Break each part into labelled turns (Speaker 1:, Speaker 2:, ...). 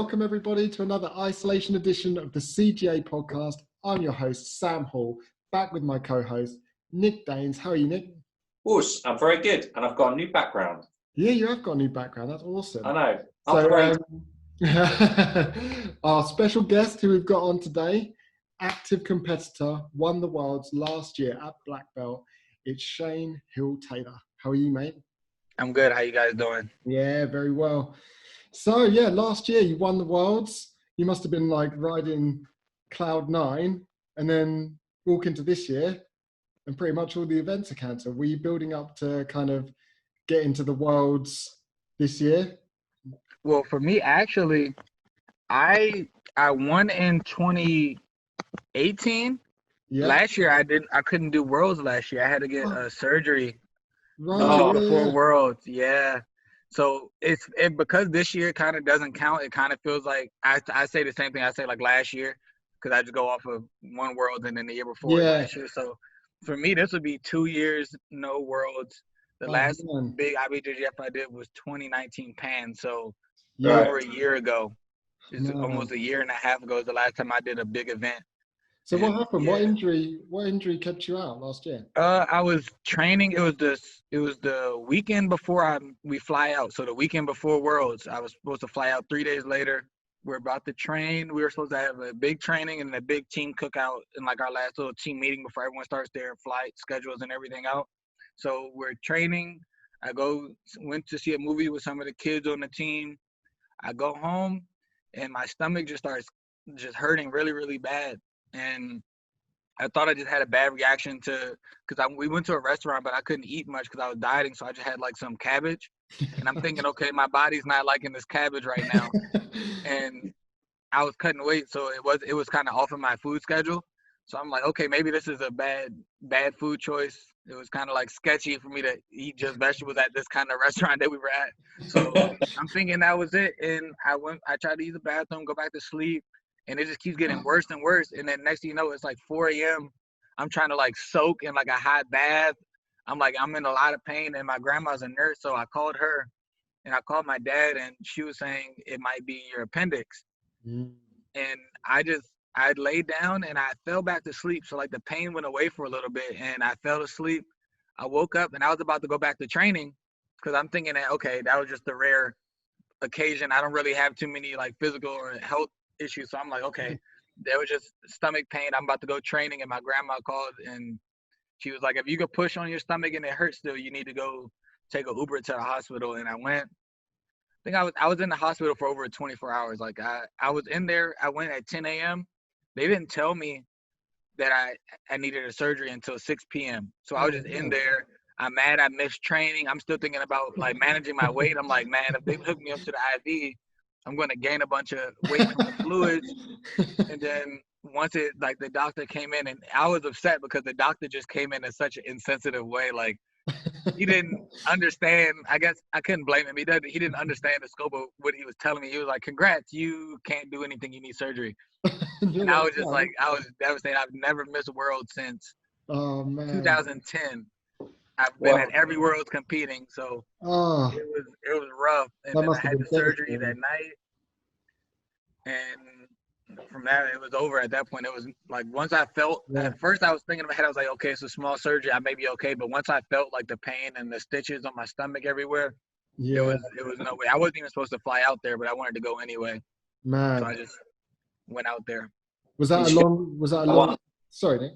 Speaker 1: welcome everybody to another isolation edition of the CGA podcast. I'm your host, Sam Hall, back with my co-host, Nick Daines. How are you, Nick?
Speaker 2: Whoosh, I'm very good, and I've got a new background.
Speaker 1: Yeah, you have got a new background. That's awesome.
Speaker 2: I know. So,
Speaker 1: our special guest who we've got on today, active competitor, won the worlds last year at Black Belt. It's Shane Hill Taylor. How are you, mate?
Speaker 3: I'm good. How you guys doing?
Speaker 1: Yeah, very well. So, yeah, last year you won the worlds. You must have been like riding cloud nine, and then walk into this year and pretty much all the events are cancelled. Were you building up to kind of get into the worlds this year?
Speaker 3: Well, for me, actually, I won in 2018.
Speaker 1: Yeah.
Speaker 3: Last year, I couldn't do worlds last year. I had to get a surgery
Speaker 1: Right.
Speaker 3: before worlds. Yeah. So because this year kind of doesn't count. It kind of feels like I say the same thing I say like last year, because I just go off of one world and then the year before last year. So for me, this would be 2 years no worlds. The last big IBJJF I did was 2019 Pan. So over a year ago, almost a year and a half ago is the last time I did a big event.
Speaker 1: So what happened? Yeah. What injury kept you out last year?
Speaker 3: I was training. It was the weekend before we fly out. So the weekend before Worlds, I was supposed to fly out 3 days later. We're about to train. We were supposed to have a big training and a big team cookout and like our last little team meeting before everyone starts their flight schedules and everything out. So we're training. I went to see a movie with some of the kids on the team. I go home and my stomach just starts hurting really, really bad. And I thought I just had a bad reaction because we went to a restaurant, but I couldn't eat much because I was dieting. So I just had like some cabbage. And I'm thinking, okay, my body's not liking this cabbage right now. And I was cutting weight. So it was kind of off of my food schedule. So I'm like, okay, maybe this is a bad food choice. It was kind of like sketchy for me to eat just vegetables at this kind of restaurant that we were at. So I'm thinking that was it. And I tried to use the bathroom, go back to sleep. And it just keeps getting worse and worse. And then next thing you know, it's like 4 a.m. I'm trying to like soak in like a hot bath. I'm in a lot of pain. And my grandma's a nurse. So I called her and I called my dad and she was saying it might be your appendix. And I laid down and I fell back to sleep. So like the pain went away for a little bit and I fell asleep. I woke up and I was about to go back to training because I'm thinking that, okay, that was just a rare occasion. I don't really have too many like physical or health issues. So I'm like, okay, there was just stomach pain. I'm about to go training and my grandma called and she was like, if you could push on your stomach and it hurts still, you need to go take an Uber to the hospital. And I went. I think I was in the hospital for over 24 hours. Like I was in there. I went at 10 a.m. They didn't tell me that I needed a surgery until 6 p.m. So I was just in there. I'm mad I missed training. I'm still thinking about like managing my weight. I'm like, man, if they hook me up to the IV, I'm going to gain a bunch of weight from the fluids. And then once the doctor came in, and I was upset because the doctor just came in such an insensitive way. Like he didn't understand. I guess I couldn't blame him. He didn't understand the scope of what he was telling me. He was like, congrats, you can't do anything. You need surgery. And I was just like, I was devastated. I've never missed a world since 2010. I've been at every world competing, so it was rough. And then I had the surgery that night, and from that it was over. At that point, it was like once I felt. At first, I was thinking in my head, I was like, okay, it's a small surgery, I may be okay. But once I felt like the pain and the stitches on my stomach everywhere, it was no way. I wasn't even supposed to fly out there, but I wanted to go anyway.
Speaker 1: Man,
Speaker 3: so I just went out there.
Speaker 1: Was that a long? Sorry, Nick.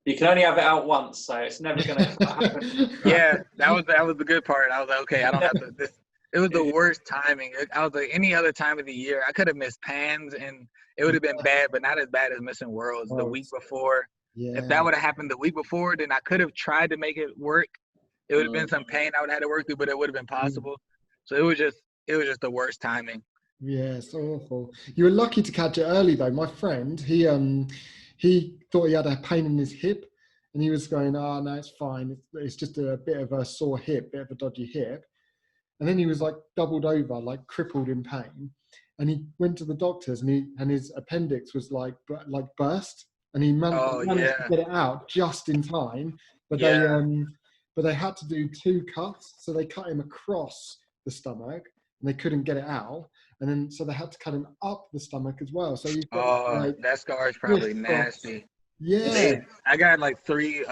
Speaker 2: You can only have it out once, so it's never going to happen.
Speaker 3: Yeah, that was the good part. I was like, okay, I don't have to. It was the worst timing. I was like, any other time of the year, I could have missed Pans, and it would have been bad, but not as bad as missing Worlds the week before. Yeah. If that would have happened the week before, then I could have tried to make it work. It would have been some pain I would have had to work through, but it would have been possible. So it was just the worst timing.
Speaker 1: Yeah, it's awful. You were lucky to catch it early, though. My friend, he thought he had a pain in his hip, and he was going, "Oh no, it's fine. It's just a bit of a sore hip, bit of a dodgy hip." And then he was like doubled over, like crippled in pain. And he went to the doctors, and his appendix was like burst, and he managed to get it out just in time. But they had to do 2 cuts, so they cut him across the stomach, and they couldn't get it out. and then so they had to cut him up the stomach as well. So you've got like
Speaker 3: that scar is probably
Speaker 1: crisscross.
Speaker 3: nasty.
Speaker 1: Yeah.
Speaker 3: I got like 3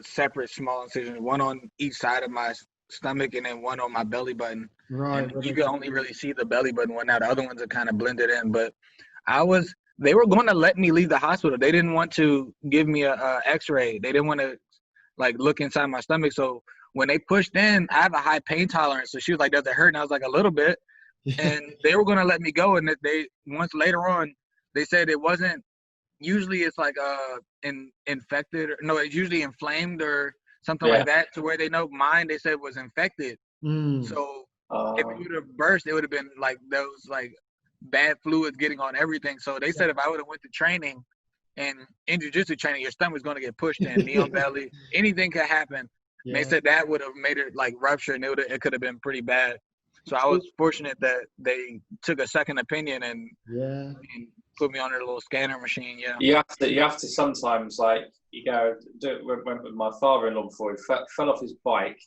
Speaker 3: separate small incisions, one on each side of my stomach and then one on my belly button.
Speaker 1: Right.
Speaker 3: And you can only really see the belly button one now. The other ones are kind of blended in. But they were going to let me leave the hospital. They didn't want to give me a X-ray. They didn't want to like look inside my stomach. So when they pushed in, I have a high pain tolerance. So she was like, "Does it hurt?" And I was like, "A little bit."
Speaker 1: Yeah.
Speaker 3: And they were going to let me go. And once later on, they said it wasn't. Usually it's like infected. No, it's usually inflamed or something like that. To where they know mine, they said was infected. So if it would have burst, it would have been like those like bad fluids getting on everything. So they said if I would have went to training and in jiu-jitsu training, your stomach's going to get pushed in, knee on belly, anything could happen. Yeah. They said that would have made it like rupture and it could have been pretty bad. So I was fortunate that they took a second opinion and put me on their little scanner machine. Yeah.
Speaker 2: You have to sometimes like you go do it. Went with my father-in-law before he fell off his bike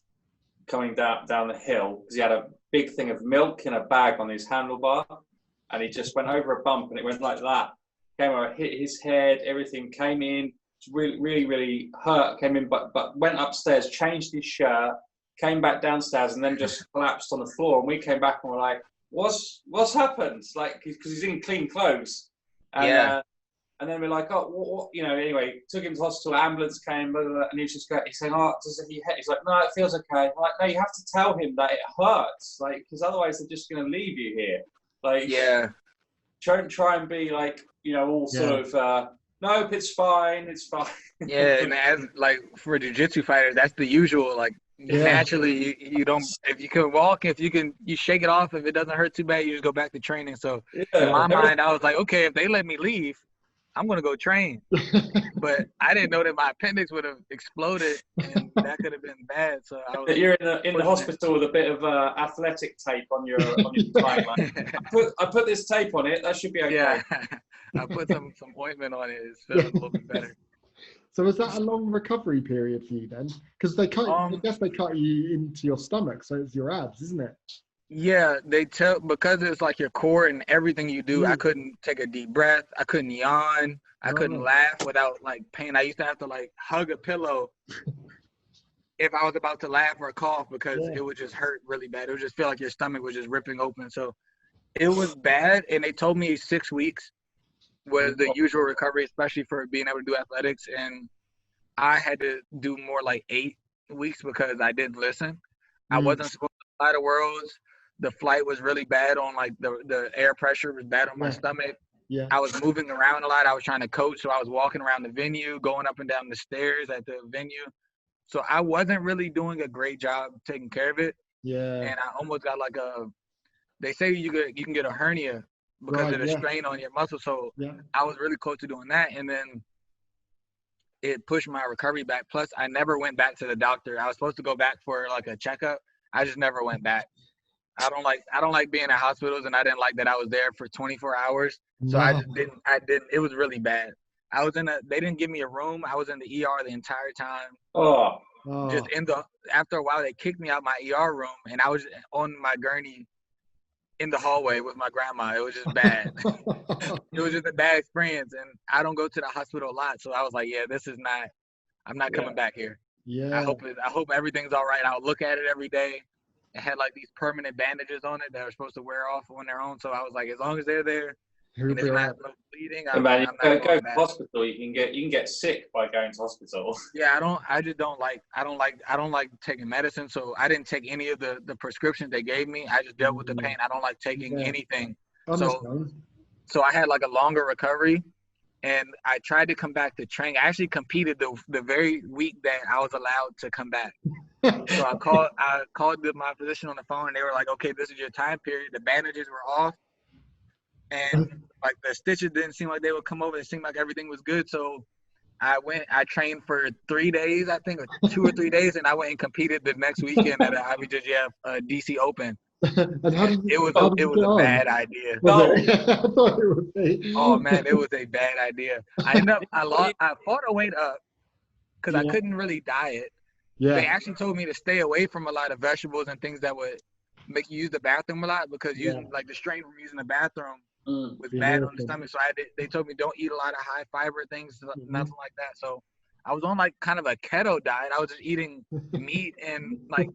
Speaker 2: coming down the hill because he had a big thing of milk in a bag on his handlebar, and he just went over a bump and it went like that. Came over, hit his head, everything came in. Really, really, really hurt. Came in, but went upstairs, changed his shirt, came back downstairs, and then just collapsed on the floor. And we came back and were like, "What's happened?" Like, because he's in clean clothes. And, and then we're like, "Oh, what?" You know. Anyway, took him to hospital. Ambulance came, blah, blah, blah, and he's saying, "Oh, does it hurt?" He's like, "No, it feels okay." I'm like, no, you have to tell him that it hurts, like, because otherwise they're just going to leave you here. Like, try and be like, you know, all sort of. Nope, it's fine. It's fine.
Speaker 3: Yeah, and as like for jiu-jitsu fighters, that's the usual. Like naturally, you don't. If you can walk, you shake it off. If it doesn't hurt too bad, you just go back to training. So in my mind, I was like, okay, if they let me leave, I'm gonna go train. But I didn't know that my appendix would have exploded, and that could have been bad. So
Speaker 2: you're in the hospital with a bit of athletic tape on your timeline. I put this tape on it. That should be okay.
Speaker 3: Yeah. I put some ointment on it. It's feeling a little bit better.
Speaker 1: So was that a long recovery period for you then? Because I guess they cut you into your stomach, so it's your abs, isn't it?
Speaker 3: Yeah, because it's like your core and everything you do. I couldn't take a deep breath. I couldn't yawn. I couldn't laugh without like pain. I used to have to like hug a pillow if I was about to laugh or cough because it would just hurt really bad. It would just feel like your stomach was just ripping open. So it was bad, and they told me 6 weeks was the usual recovery, especially for being able to do athletics. And I had to do more like 8 weeks because I didn't listen. I wasn't supposed to fly to Worlds. The flight was really bad on like the air pressure was bad on my stomach. Yeah. I was moving around a lot. I was trying to coach. So I was walking around the venue, going up and down the stairs at the venue. So I wasn't really doing a great job taking care of it. Yeah. And I almost got like they say you can get a hernia because of the strain on your muscle. So I was really close to doing that. And then it pushed my recovery back. Plus I never went back to the doctor. I was supposed to go back for like a checkup. I just never went back. I don't like being in hospitals, and I didn't like that I was there for 24 hours. So I just didn't, it was really bad. They didn't give me a room. I was in the ER the entire time. Just after a while, they kicked me out my ER room, and I was on my gurney in the hallway with my grandma. It was just bad. It was just a bad experience, and I don't go to the hospital a lot, so I was like, I'm not coming back here. Yeah. I hope everything's all right. I'll look at it every day. It had like these permanent bandages on it that are supposed to wear off on their own. So I was like, as long as they're there and it's not bleeding, I'm not
Speaker 2: go
Speaker 3: going
Speaker 2: to hospital. You can get sick by going to hospital.
Speaker 3: Yeah, I don't like taking medicine. So I didn't take any of the prescriptions they gave me. I just dealt with the pain. I don't like taking anything. So I had like a longer recovery, and I tried to come back to train. I actually competed the very week that I was allowed to come back. So I called my physician on the phone, and they were like, "Okay, this is your time period." The bandages were off, and like the stitches didn't seem like they would come over. It seemed like everything was good. So I trained for 3 days, I think, or 2 or 3 days, and I went and competed the next weekend at the IBJJF DC Open.
Speaker 1: And
Speaker 3: it was a bad idea.
Speaker 1: I thought it would be.
Speaker 3: Oh man, it was a bad idea. I fought a weight up because I couldn't really diet. Yeah. They actually told me to stay away from a lot of vegetables and things that would make you use the bathroom a lot because using like the strain from using the bathroom was bad on the stomach. So they told me don't eat a lot of high fiber things, nothing like that. So I was on like kind of a keto diet. I was just eating meat and like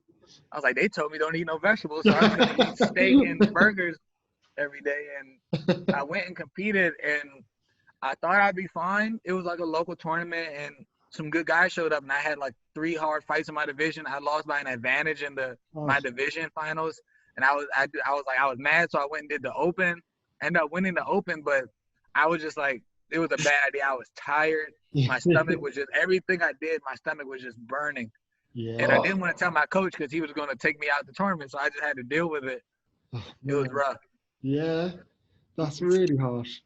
Speaker 3: I was like, they told me don't eat no vegetables, so I was gonna eat steak and burgers every day. And I went and competed, and I thought I'd be fine. It was like a local tournament, and some good guys showed up, and I had like 3 hard fights in my division. I lost by an advantage in my division finals, and I was mad, so I went and did the open. Ended up winning the open, but I was just like, it was a bad idea. I was tired. My stomach was just, everything I did, my stomach was just burning. Yeah. And I didn't want to tell my coach because he was going to take me out the tournament, so I just had to deal with it. It was rough.
Speaker 1: Yeah, that's really harsh.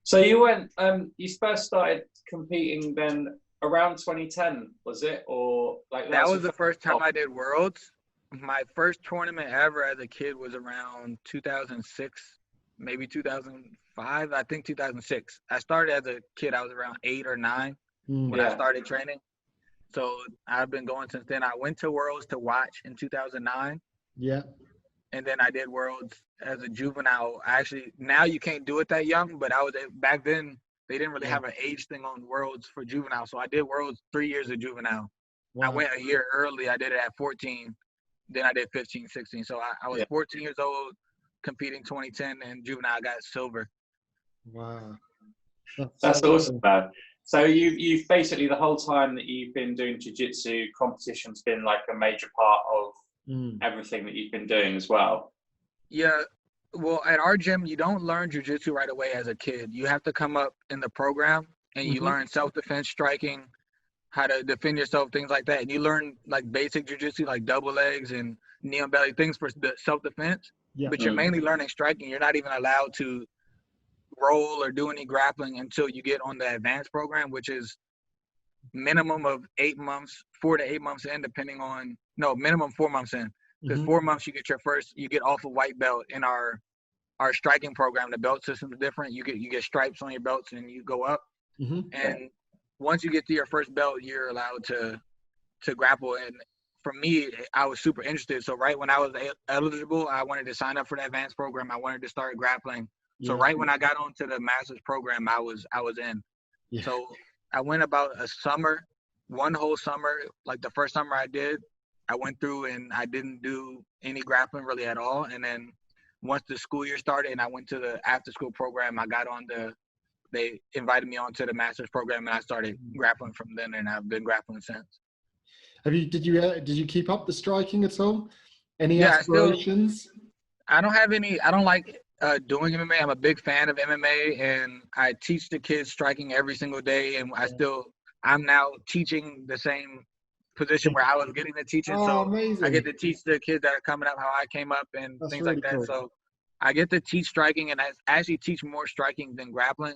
Speaker 2: So you went, you first started competing then around 2010, was it? Or like
Speaker 3: that was the first time I did Worlds. My first tournament ever as a kid was around 2006, maybe 2005. I think 2006. I started as a kid. I was around 8 or 9 when I started training. So I've been going since then. I went to Worlds to watch in 2009.
Speaker 1: Yeah.
Speaker 3: And then I did Worlds as a juvenile. Actually, now you can't do it that young, but back then they didn't really have an age thing on Worlds for juvenile. So I did Worlds 3 years of juvenile. Wow. I went a year early. I did it at 14. Then I did 15, 16. So I was 14 years old, competing 2010, and juvenile I got silver.
Speaker 1: Wow.
Speaker 2: That's awesome, man. So you've basically the whole time that you've been doing jiu-jitsu, competition's been like a major part of everything that you've been doing as well.
Speaker 3: Yeah. Well, at our gym, you don't learn jiu-jitsu right away as a kid. You have to come up in the program and you learn self-defense, striking, how to defend yourself, things like that. And you learn like basic jiu-jitsu, like double legs and knee on belly, things for the self-defense. Yeah. But you're mainly learning striking. You're not even allowed to roll or do any grappling until you get on the advanced program, which is minimum of 8 months, 4 to 8 months in, minimum 4 months in. Because 4 months you get off a white belt. In our striking program, the belt system is different. You get stripes on your belts and you go up. And once you get to your first belt, you're allowed to grapple. And for me, I was super interested. So right when I was eligible, I wanted to sign up for the advanced program. I wanted to start grappling. So right when I got onto the master's program, I was in. Yeah. So I went about a summer, one whole summer. Like the first summer I did, I went through and I didn't do any grappling really at all. And then once the school year started and I went to the after school program, they invited me onto the master's program and I started grappling from then, and I've been grappling since.
Speaker 1: Did you keep up the striking at all? Any aspirations?
Speaker 3: I don't have any. I don't like doing MMA. I'm a big fan of MMA, and I teach the kids striking every single day. And I'm now teaching the same position where I was getting to teach it. So amazing. I get to teach the kids that are coming up how I came up and things really like that. Cool. So I get to teach striking, and I actually teach more striking than grappling.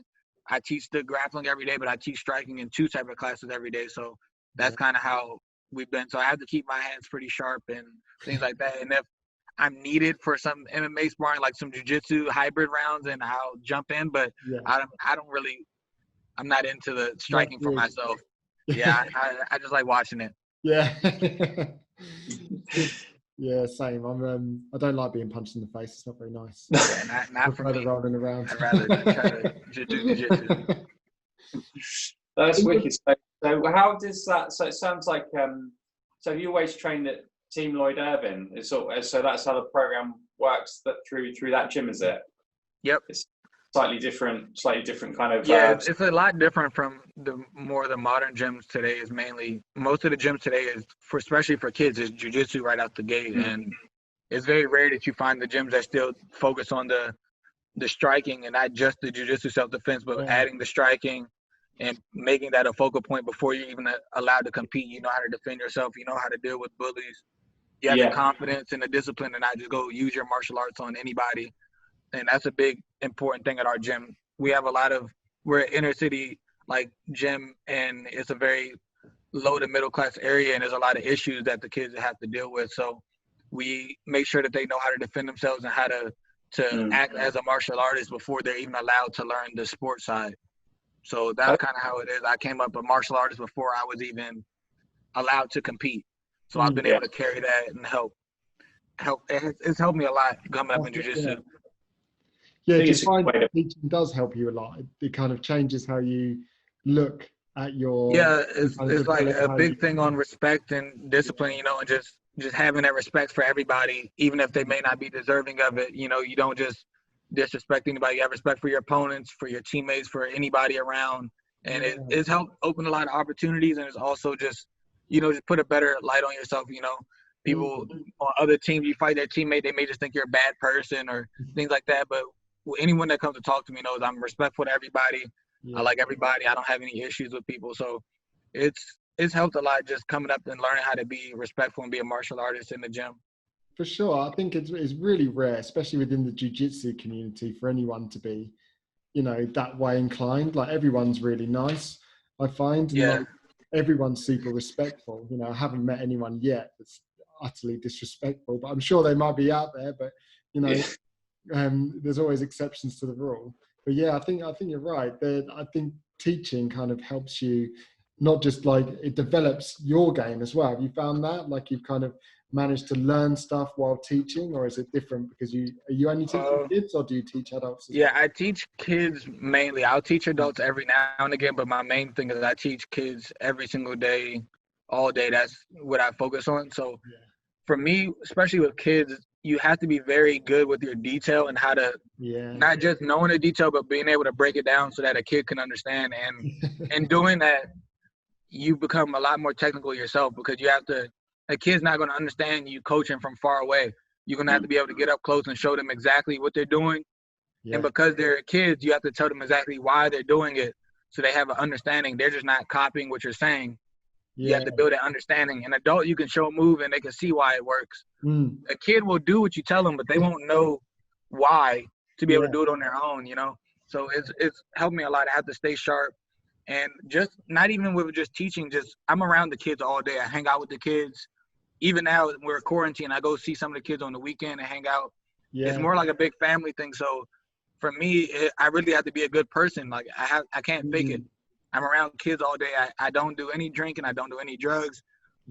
Speaker 3: I teach the grappling every day, but I teach striking in 2 separate classes every day. So that's kind of how we've been. So I have to keep my hands pretty sharp and things like that. And if I'm needed for some MMA sparring, like some jiu-jitsu hybrid rounds, and I'll jump in, but I'm not into the striking for myself. Yeah, I just like watching it.
Speaker 1: Yeah. Yeah, same. I don't like being punched in the face. It's not very nice.
Speaker 3: Yeah, not for me.
Speaker 1: Rolling around.
Speaker 3: I'd rather try to do jiu-jitsu.
Speaker 2: That's wicked. So how does that? So it sounds like so you always trained at Team Lloyd Irvin. So that's how the program works. That through that gym, is it?
Speaker 3: Yep.
Speaker 2: It's slightly different kind of.
Speaker 3: Yeah, it's a lot different from the modern gyms today. Is mainly most of the gyms today is especially for kids is jiu-jitsu right out the gate, and it's very rare that you find the gyms that still focus on the striking and not just the jiu-jitsu self-defense, but adding the striking and making that a focal point before you're even allowed to compete. You know how to defend yourself. You know how to deal with bullies. You have the confidence and the discipline to not just go use your martial arts on anybody. And that's a big important thing at our gym. We're an inner city like gym, and it's a very low to middle class area, and there's a lot of issues that the kids have to deal with. So we make sure that they know how to defend themselves and how to act as a martial artist before they're even allowed to learn the sports side. So that's kind of how it is. I came up a martial artist before I was even allowed to compete. So I've been able to carry that and help it's helped me a lot coming up in jiu-jitsu.
Speaker 1: Yeah,
Speaker 2: think
Speaker 1: do
Speaker 2: it's
Speaker 1: you
Speaker 2: a
Speaker 1: find
Speaker 2: good way to-
Speaker 1: teaching does help you a lot? It kind of changes how you look at your
Speaker 3: It's
Speaker 1: kind of
Speaker 3: like
Speaker 1: develop
Speaker 3: a
Speaker 1: how
Speaker 3: big
Speaker 1: you,
Speaker 3: thing on respect and discipline, you know, and just having that respect for everybody, even if they may not be deserving of it. You know, you don't just disrespect anybody. You have respect for your opponents, for your teammates, for anybody around. And it's helped open a lot of opportunities, and it's also just, you know, just put a better light on yourself. You know, people on other teams, you fight their teammate, they may just think you're a bad person or things like that. But anyone that comes to talk to me knows I'm respectful to everybody. I like everybody. I don't have any issues with people. So it's helped a lot just coming up and learning how to be respectful and be a martial artist in the gym.
Speaker 1: For sure. I think it's really rare, especially within the jiu-jitsu community, for anyone to be, you know, that way inclined. Like, everyone's really nice, I find. And like, everyone's super respectful. You know, I haven't met anyone yet that's utterly disrespectful, but I'm sure they might be out there. But, you know, there's always exceptions to the rule. But yeah, I think you're right. I think teaching kind of helps you, not just like, it develops your game as well. Have you found that? Like, you've kind of managed to learn stuff while teaching, or is it different because are you only teaching kids, or do you teach adults as well?
Speaker 3: I teach kids mainly. I'll teach adults every now and again, but my main thing is I teach kids every single day, all day. That's what I focus on. So for me, especially with kids, you have to be very good with your detail and how to not just knowing the detail, but being able to break it down so that a kid can understand. And in doing that, you become a lot more technical yourself, because you have to, a kid's not going to understand you coaching from far away. You're going to have to be able to get up close and show them exactly what they're doing. And because they're kids, you have to tell them exactly why they're doing it, so they have an understanding. They're just not copying what you're saying. You have to build that understanding. An adult, you can show a move and they can see why it works. A kid will do what you tell them, but they won't know why to be able to do it on their own, you know? So it's helped me a lot. I have to stay sharp. And just not even with just teaching, just I'm around the kids all day. I hang out with the kids. Even now we're quarantined, I go see some of the kids on the weekend and hang out. It's more like a big family thing. So for me, I really have to be a good person. Like, I can't fake it. I'm around kids all day. I don't do any drinking. I don't do any drugs.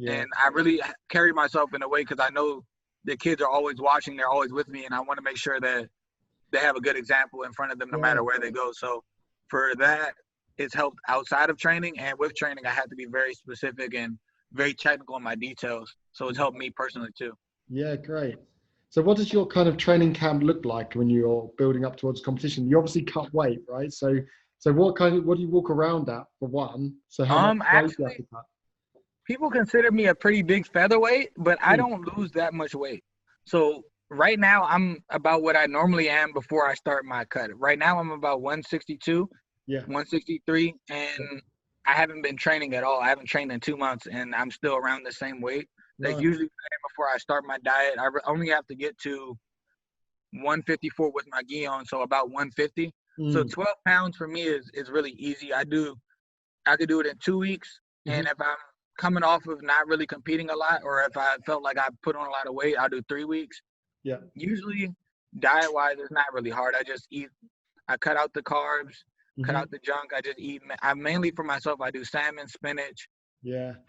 Speaker 3: And I really carry myself in a way, because I know the kids are always watching. They're always with me. And I want to make sure that they have a good example in front of them no matter where they go. So for that, it's helped outside of training. And with training, I had to be very specific and very technical in my details. So it's helped me personally too. Yeah,
Speaker 1: great. So what does your kind of training camp look like when you're building up towards competition? You obviously cut weight, right? So what do you walk around at, for one? So how much weight do you have to cut?
Speaker 3: People consider me a pretty big featherweight, but I don't lose that much weight. So right now I'm about what I normally am before I start my cut. Right now I'm about 162, 163, and I haven't been training at all. I haven't trained in 2 months, and I'm still around the same weight. That's usually before I start my diet. I only have to get to 154 with my gi on, so about 150. So 12 pounds for me is really easy. I could do it in 2 weeks, and if I'm coming off of not really competing a lot, or if I felt like I put on a lot of weight, I'll do 3 weeks. Usually, diet-wise, it's not really hard. I just eat. I cut out the carbs, cut out the junk. I just eat. I mainly for myself, I do salmon, spinach,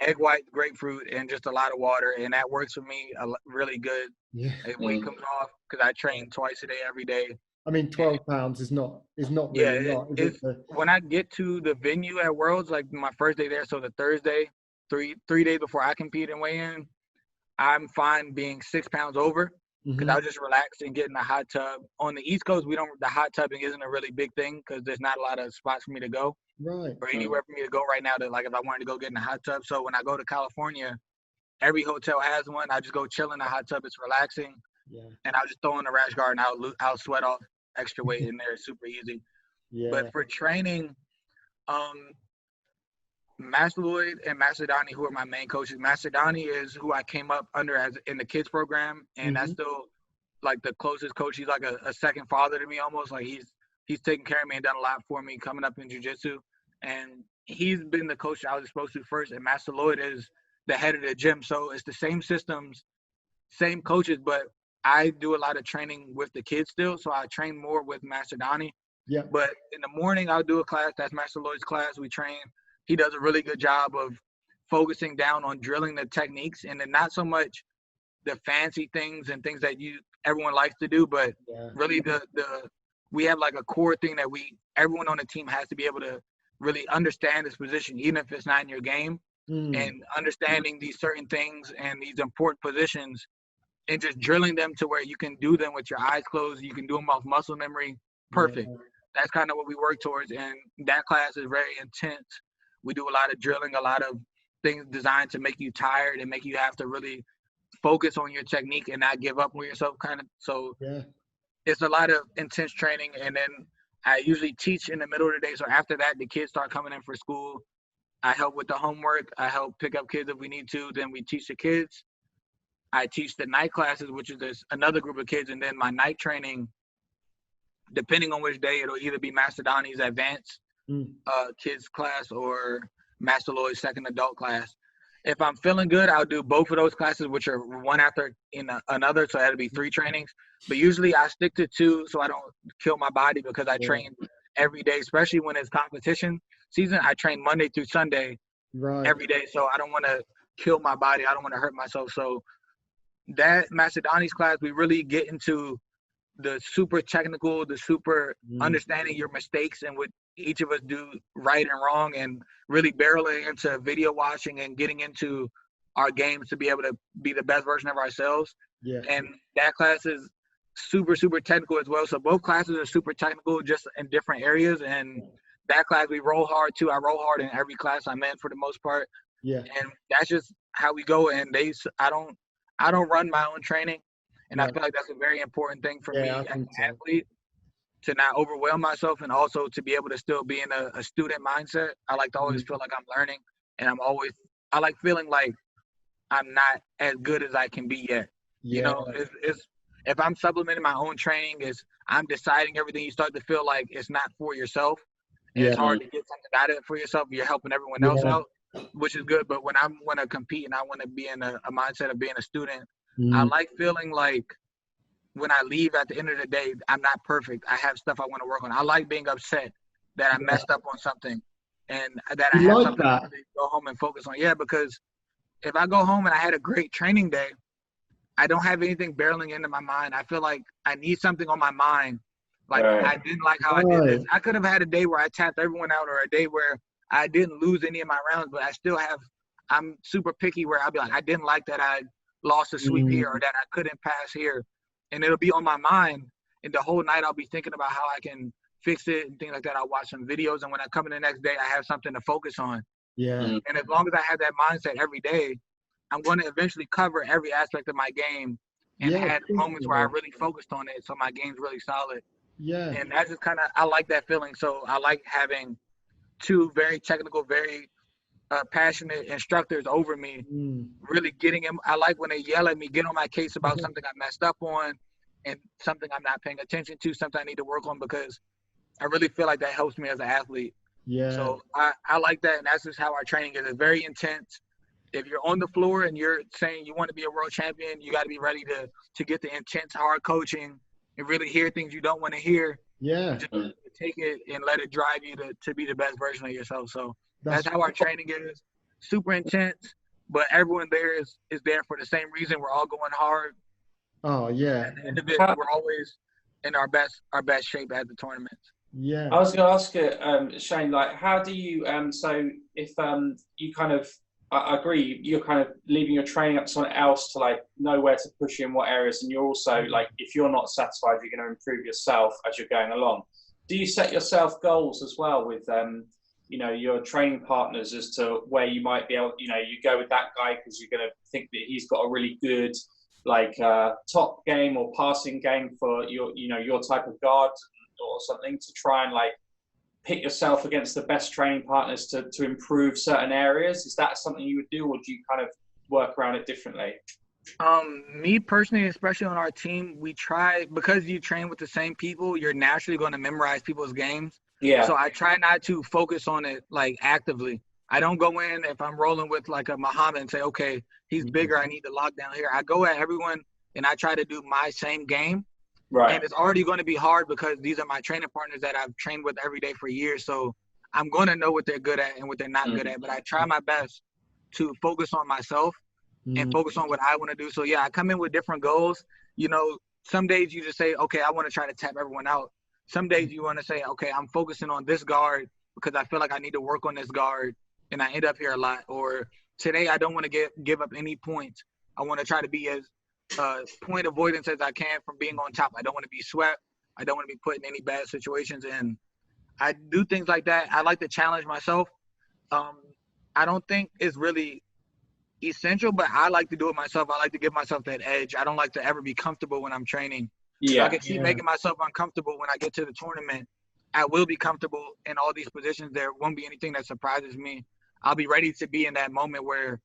Speaker 3: egg white, grapefruit, and just a lot of water, and that works for me really good. And weight comes off because I train twice a day, every day.
Speaker 1: I mean, 12 pounds is not really a lot.
Speaker 3: When I get to the venue at Worlds, like my first day there, so the Thursday, three days before I compete and weigh in, I'm fine being 6 pounds over, because I'll just relax and get in the hot tub. On the East Coast, the hot tubbing isn't a really big thing, because there's not a lot of spots for me to go. Or anywhere for me to go right now, that, like, if I wanted to go get in the hot tub. So when I go to California, every hotel has one. I just go chill in the hot tub. It's relaxing. And I'll just throw in the rash guard, and I'll sweat off extra weight in there. It's super easy. But for training, Master Lloyd and Master Donnie, who are my main coaches. Master Donnie is who I came up under in the kids program, and that's still like the closest coach. He's like a second father to me almost. Like he's taken care of me and done a lot for me coming up in jiu-jitsu. And he's been the coach I was exposed to first, and Master Lloyd is the head of the gym. So it's the same systems, same coaches, but I do a lot of training with the kids still. So I train more with Master Donnie. But in the morning, I'll do a class. That's Master Lloyd's class. We train. He does a really good job of focusing down on drilling the techniques, and then not so much the fancy things and things that everyone likes to do, but really we have like a core thing that everyone on the team has to be able to really understand this position, even if it's not in your game, and understanding these certain things and these important positions and just drilling them to where you can do them with your eyes closed. You can do them off muscle memory. Perfect. That's kind of what we work towards. And that class is very intense. We do a lot of drilling, a lot of things designed to make you tired and make you have to really focus on your technique and not give up on yourself kind of. So it's a lot of intense training. And then I usually teach in the middle of the day. So after that, the kids start coming in for school. I help with the homework. I help pick up kids if we need to. Then we teach the kids. I teach the night classes, which is another group of kids. And then my night training, depending on which day, it'll either be Master Donnie's advanced kids class or Master Lloyd's second adult class. If I'm feeling good, I'll do both of those classes, which are one after another. So that'll be 3 trainings. But usually I stick to 2 so I don't kill my body, because I train every day, especially when it's competition season. I train Monday through Sunday every day. So I don't want to kill my body. I don't want to hurt myself. So that Master Donnie's class, we really get into the super technical, the super understanding your mistakes and what each of us do right and wrong, and really barreling into video watching and getting into our games to be able to be the best version of ourselves. And that class is super, super technical as well. So both classes are super technical, just in different areas. And that class, we roll hard too. I roll hard in every class I'm in for the most part. And that's just how we go. And I don't run my own training. And I feel like that's a very important thing for me as an athlete, to not overwhelm myself, and also to be able to still be in a student mindset. I like to always feel like I'm learning, and I like feeling like I'm not as good as I can be yet. You know, if I'm supplementing my own training, I'm deciding everything, you start to feel like it's not for yourself. And it's hard to get something out of it for yourself. You're helping everyone else out, which is good. But when I want to compete and I want to be in a mindset of being a student, I like feeling like when I leave at the end of the day, I'm not perfect. I have stuff I want to work on. I like being upset that I messed up on something, and that I have something to go home and focus on. Yeah, because if I go home and I had a great training day, I don't have anything barreling into my mind. I feel like I need something on my mind. Like, I didn't like how I did this. I could have had a day where I tapped everyone out, or a day where I didn't lose any of my rounds, but I'm super picky where I'll be like, I didn't like that I lost a sweep here, or that I couldn't pass here. And it'll be on my mind. And the whole night I'll be thinking about how I can fix it and things like that. I'll watch some videos, and when I come in the next day, I have something to focus on. And as long as I have that mindset every day, I'm going to eventually cover every aspect of my game and had moments where I really focused on it, so my game's really solid. And that's just kind of, I like that feeling. So I like having 2 very technical, very passionate instructors over me, really getting them. I like when they yell at me, get on my case about something I messed up on and something I'm not paying attention to, something I need to work on, because I really feel like that helps me as an athlete. So I like that, and that's just how our training is. It's very intense. If you're on the floor and you're saying you want to be a world champion, you got to be ready to get the intense, hard coaching and really hear things you don't want to hear. Just take it and let it drive you to be the best version of yourself. So that's how our training is. Super intense, but everyone there is there for the same reason. We're all going hard. At the end of it, we're always in our best shape at the tournaments.
Speaker 2: I was going to ask you, Shane, like, how do you, so if you kind of, I agree, you're kind of leaving your training up to someone else to like know where to push you in what areas, and you're also like, if you're not satisfied, you're going to improve yourself as you're going along. Do you set yourself goals as well with, you know, your training partners as to where you might be able, you know, you go with that guy because you're going to think that he's got a really good, like, top game or passing game for your, you know, your type of guard or something, to try and like pit yourself against the best training partners to improve certain areas? Is that something you would do, or do you kind of work around it differently?
Speaker 3: Me personally, especially on our team, we try, because you train with the same people, you're naturally going to memorize people's games. So I try not to focus on it like actively. I don't go in, if I'm rolling with like a Muhammad, and say, okay, he's bigger, I need to lock down here. I go at everyone and I try to do my same game. And it's already going to be hard because these are my training partners that I've trained with every day for years. So I'm going to know what they're good at and what they're not good at. But I try my best to focus on myself and focus on what I want to do. So yeah, I come in with different goals. You know, some days you just say, okay, I want to try to tap everyone out. Some days you want to say, okay, I'm focusing on this guard because I feel like I need to work on this guard and I end up here a lot. Or today I don't want to give up any points. I want to try to be as point avoidance as I can from being on top. I don't want to be swept. I don't want to be put in any bad situations. And I do things like that. I like to challenge myself. I don't think it's really essential, but I like to do it myself. I like to give myself that edge. I don't like to ever be comfortable when I'm training.
Speaker 2: Yeah.
Speaker 3: I can keep making myself uncomfortable when I get to the tournament. I will be comfortable in all these positions. There won't be anything that surprises me. I'll be ready to be in that moment where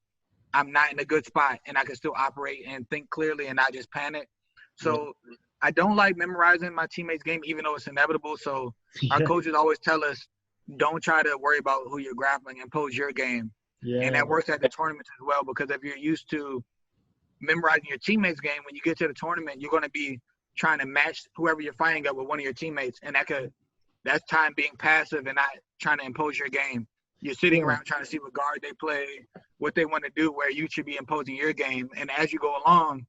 Speaker 3: I'm not in a good spot and I can still operate and think clearly and not just panic. So I don't like memorizing my teammates' game, even though it's inevitable. So our coaches always tell us, don't try to worry about who you're grappling, impose your game. And that works at the tournaments as well, because if you're used to memorizing your teammates' game, when you get to the tournament, you're going to be trying to match whoever you're fighting up with one of your teammates. And that's time being passive and not trying to impose your game. You're sitting around trying to see what guard they play, what they want to do, where you should be imposing your game. And as you go along,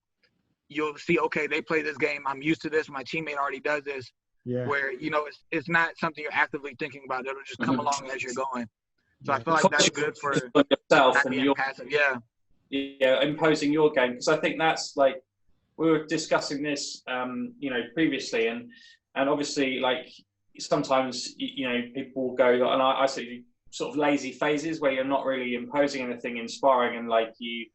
Speaker 3: you'll see, okay, they play this game. I'm used to this. My teammate already does this. Where, you know, it's not something you're actively thinking about. It'll just come along as you're going. So I feel like that's good for
Speaker 2: yourself and
Speaker 3: being passive.
Speaker 2: Yeah, imposing your game. Because I think that's like, we were discussing this, you know, previously. And obviously, like, sometimes, you know, people will go, and I say sort of lazy phases where you're not really imposing anything in sparring, and like you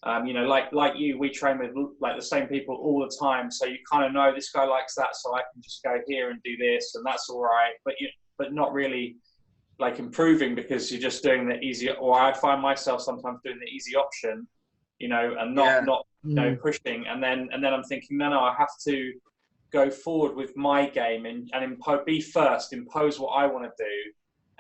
Speaker 2: know, like you, we train with like the same people all the time, so you kind of know this guy likes that, so I can just go here and do this, and that's all right. But not really like improving, because you're just doing the easy. Or I find myself sometimes doing the easy option, you know, and not you know, pushing, and then I'm thinking, no, I have to go forward with my game and be first, impose what I want to do.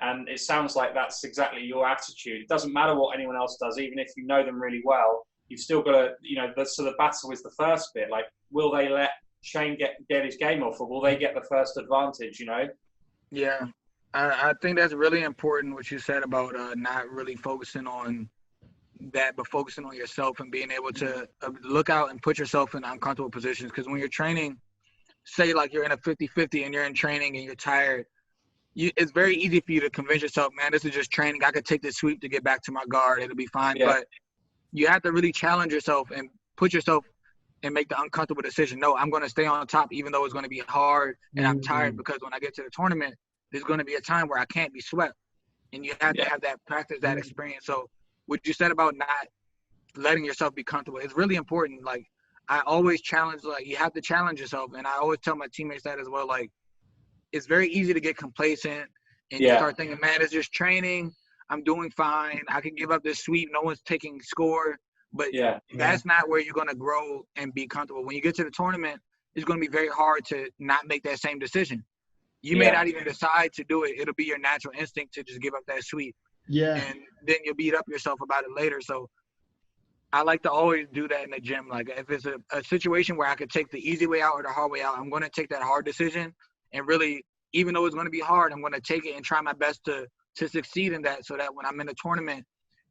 Speaker 2: And it sounds like that's exactly your attitude. It doesn't matter what anyone else does, even if you know them really well. You've still got to, you know, so the battle is the first bit. Like, will they let Shane get his game off, or will they get the first advantage, you know?
Speaker 3: Yeah. I think that's really important, what you said about not really focusing on that, but focusing on yourself and being able to look out and put yourself in uncomfortable positions. Because when you're training, say like you're in a 50-50 and you're in training and you're tired, it's very easy for you to convince yourself, man, this is just training. I could take this sweep to get back to my guard. It'll be fine. Yeah. But you have to really challenge yourself and put yourself and make the uncomfortable decision. No, I'm going to stay on top, even though it's going to be hard and I'm tired, because when I get to the tournament, there's going to be a time where I can't be swept. And you have to have that practice, that experience. So what you said about not letting yourself be comfortable is really important. Like, I always challenge, like, you have to challenge yourself. And I always tell my teammates that as well. Like, it's very easy to get complacent and you start thinking, man, it's just training. I'm doing fine. I can give up this sweep. No one's taking score. But that's not where you're going to grow and be comfortable. When you get to the tournament, it's going to be very hard to not make that same decision. You may not even decide to do it. It'll be your natural instinct to just give up that sweep. Yeah. And then you'll beat up yourself about it later. So I like to always do that in the gym. Like, if it's a situation where I could take the easy way out or the hard way out, I'm going to take that hard decision. And really, even though it's going to be hard, I'm going to take it and try my best to succeed in that, so that when I'm in a tournament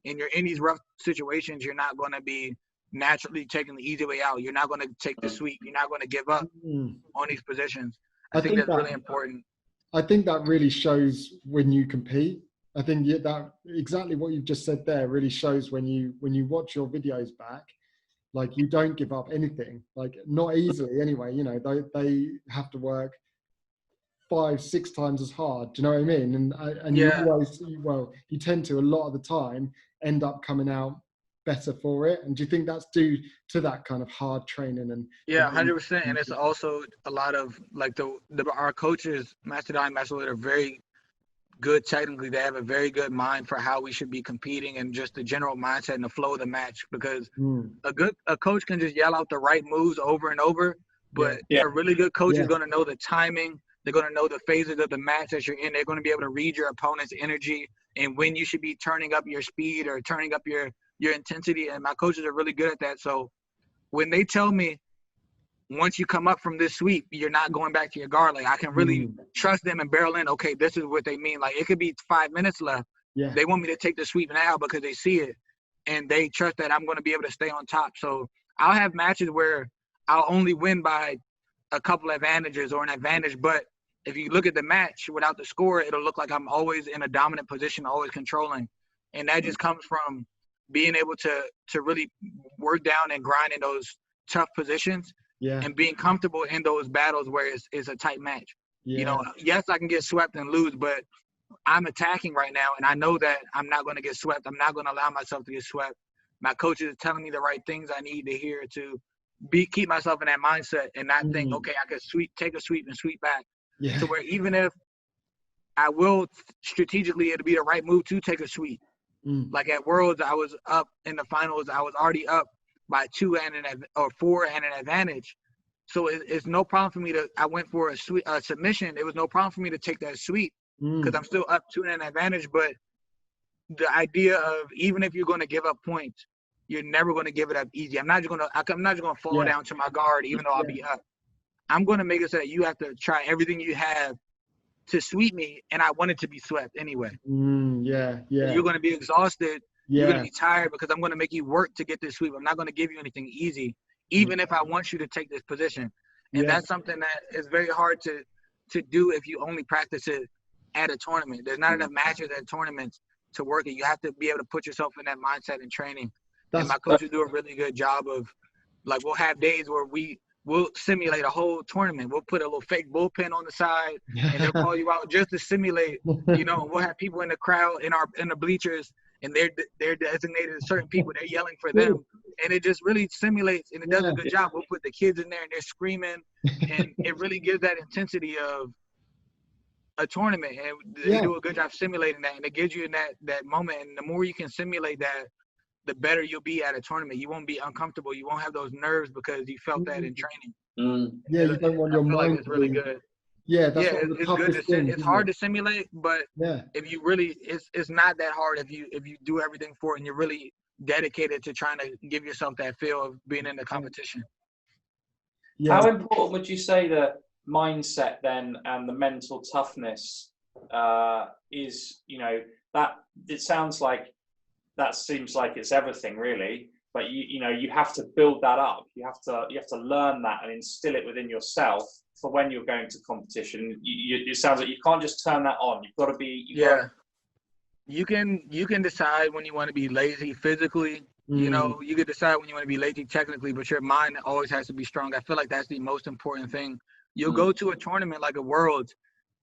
Speaker 3: and you're in these rough situations, you're not going to be naturally taking the easy way out. You're not going to take the sweep. You're not going to give up on these positions. I think that's really important.
Speaker 1: I think that really shows when you compete. I think that exactly what you've just said there really shows when you watch your videos back. Like, you don't give up anything, like, not easily anyway. You know, they have to work 5-6 times as hard. Do you know what I mean? And you always, you tend to, a lot of the time, end up coming out better for it. And do you think that's due to that kind of hard training? And
Speaker 3: 100%. And it's also a lot of, like, our coaches, Master Don and Master Lloyd, are very good technically. They have a very good mind for how we should be competing and just the general mindset and the flow of the match. Because a coach can just yell out the right moves over and over, but a really good coach is going to know the timing. They're going to know the phases of the match that you're in. They're going to be able to read your opponent's energy and when you should be turning up your speed or turning up your intensity. And my coaches are really good at that. So when they tell me, once you come up from this sweep, you're not going back to your guard, like, I can really trust them and barrel in. Okay, this is what they mean. Like, it could be 5 minutes left. They want me to take the sweep now because they see it. and they trust that I'm going to be able to stay on top. So I'll have matches where I'll only win by a couple of advantages or an advantage, but if you look at the match without the score, it'll look like I'm always in a dominant position, always controlling. And that just comes from being able to really work down and grind in those tough positions and being comfortable in those battles where it's a tight match. You know, yes, I can get swept and lose, but I'm attacking right now, and I know that I'm not going to get swept. I'm not going to allow myself to get swept. My coach is telling me the right things I need to hear to keep myself in that mindset and not think, okay, I could take a sweep and sweep back. To where even if I will strategically, it'll be the right move to take a sweep. Like at Worlds, I was up in the finals. I was already up by 2 or 4 and an advantage. So it's no problem for me I went for a submission. It was no problem for me to take that sweep because I'm still up 2 and an advantage. But the idea of even if you're going to give up points, you're never going to give it up easy. I'm not just going to fall down to my guard, even though I'll be up. I'm going to make it so that you have to try everything you have to sweep me, and I want it to be swept anyway. You're going to be exhausted. You're going to be tired because I'm going to make you work to get this sweep. I'm not going to give you anything easy, even if I want you to take this position. And that's something that is very hard to do if you only practice it at a tournament. There's not enough matches at tournaments to work it. You have to be able to put yourself in that mindset in training. And my coaches do a really good job of, like, we'll have days where we'll simulate a whole tournament. We'll put a little fake bullpen on the side, and they'll call you out just to simulate. You know, we'll have people in the crowd in the bleachers, and they're designated as certain people. They're yelling for them, and it just really simulates, and it does a good job. We'll put the kids in there, and they're screaming, and it really gives that intensity of a tournament. And they do a good job simulating that, and it gives you in that moment. And the more you can simulate that, the better you'll be at a tournament. You won't be uncomfortable. You won't have those nerves because you felt that in training.
Speaker 1: You don't want your mind.
Speaker 3: Like it's really good.
Speaker 1: That's one of the
Speaker 3: it's
Speaker 1: toughest
Speaker 3: good.
Speaker 1: things,
Speaker 3: It's hard to simulate, but if you really, it's not that hard if you do everything for it and you're really dedicated to trying to give yourself that feel of being in the competition.
Speaker 2: How important would you say the mindset then and the mental toughness is? You know, that it sounds like. That seems like it's everything, really. But you have to build that up. You have to learn that and instill it within yourself for when you're going to competition. It sounds like you can't just turn that on. You've got to be.
Speaker 3: You can decide when you want to be lazy physically. You know, you can decide when you want to be lazy technically, but your mind always has to be strong. I feel like that's the most important thing. You'll go to a tournament like a Worlds.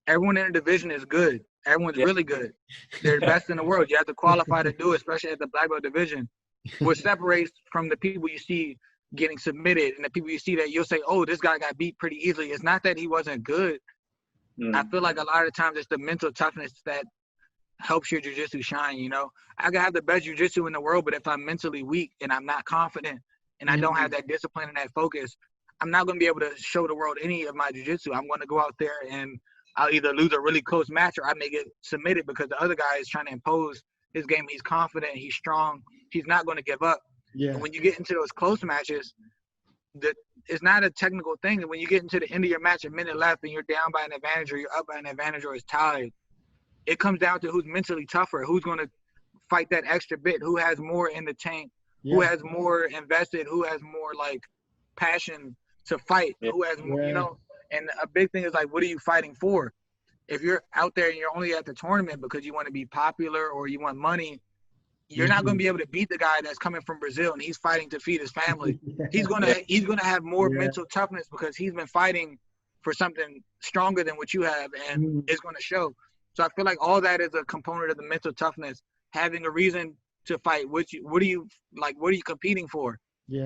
Speaker 3: Everyone in the division is good. Everyone's really good. They're the best in the world. You have to qualify to do it, especially at the black belt division. What separates from the people you see getting submitted and the people you see that you'll say, oh, this guy got beat pretty easily. It's not that he wasn't good. I feel like a lot of times it's the mental toughness that helps your jiu-jitsu shine, you know. I can have the best jiu-jitsu in the world, but if I'm mentally weak and I'm not confident and I don't have that discipline and that focus, I'm not going to be able to show the world any of my jiu-jitsu. I'm going to go out there and I'll either lose a really close match or I may get submitted because the other guy is trying to impose his game. He's confident. He's strong. He's not going to give up. And when you get into those close matches, it's not a technical thing. And when you get into the end of your match, a minute left, and you're down by an advantage or you're up by an advantage or it's tied, it comes down to who's mentally tougher, who's going to fight that extra bit, who has more in the tank, who has more invested, who has more, like, passion to fight, who has more, you know. And a big thing is, like, what are you fighting for? If you're out there and you're only at the tournament because you want to be popular or you want money, you're not going to be able to beat the guy that's coming from Brazil and he's fighting to feed his family. He's going to have more mental toughness because he's been fighting for something stronger than what you have, and it's going to show. So I feel like all that is a component of the mental toughness, having a reason to fight. What are you competing for?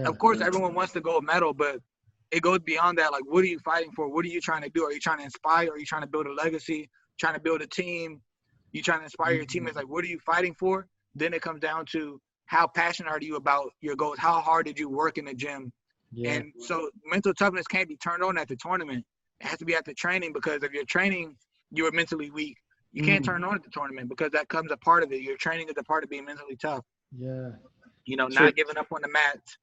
Speaker 3: Of course, everyone wants the gold medal, but it goes beyond that. Like, what are you fighting for? What are you trying to do? Are you trying to inspire? Are you trying to build a legacy? Trying to build a team? You trying to inspire your teammates? Like, what are you fighting for? Then it comes down to how passionate are you about your goals? How hard did you work in the gym? And so mental toughness can't be turned on at the tournament. It has to be at the training, because if you're training, you are mentally weak. You can't turn on at the tournament because that comes a part of it. Your training is a part of being mentally tough. You know, not giving up on the mats.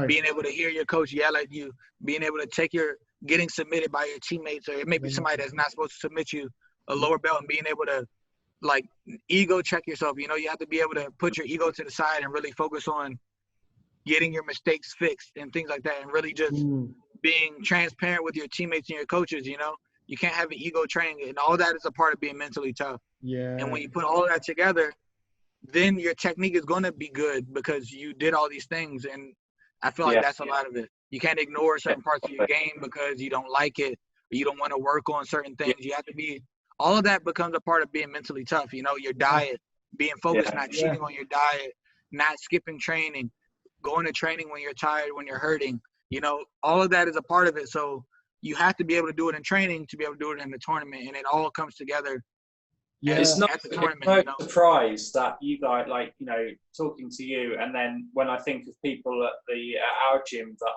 Speaker 3: Being able to hear your coach yell at you, being able to getting submitted by your teammates, or it may be somebody that's not supposed to submit you, a lower belt, and being able to like ego check yourself. You know, you have to be able to put your ego to the side and really focus on getting your mistakes fixed and things like that, and really just being transparent with your teammates and your coaches. You know, you can't have an ego training, and all that is a part of being mentally tough.
Speaker 1: Yeah.
Speaker 3: And when you put all of that together, then your technique is going to be good because you did all these things. And I feel like that's a lot of it. You can't ignore certain parts of your game because you don't like it, or you don't want to work on certain things. You have to be, all of that becomes a part of being mentally tough. You know, your diet, being focused, not cheating on your diet, not skipping training, going to training when you're tired, when you're hurting. You know, all of that is a part of it. So you have to be able to do it in training to be able to do it in the tournament. And it all comes together.
Speaker 1: Yeah.
Speaker 2: It's not
Speaker 3: at the tournament,
Speaker 2: no
Speaker 3: you know?
Speaker 2: surprise that you guys, like, you know, talking to you, and then when I think of people at our gym that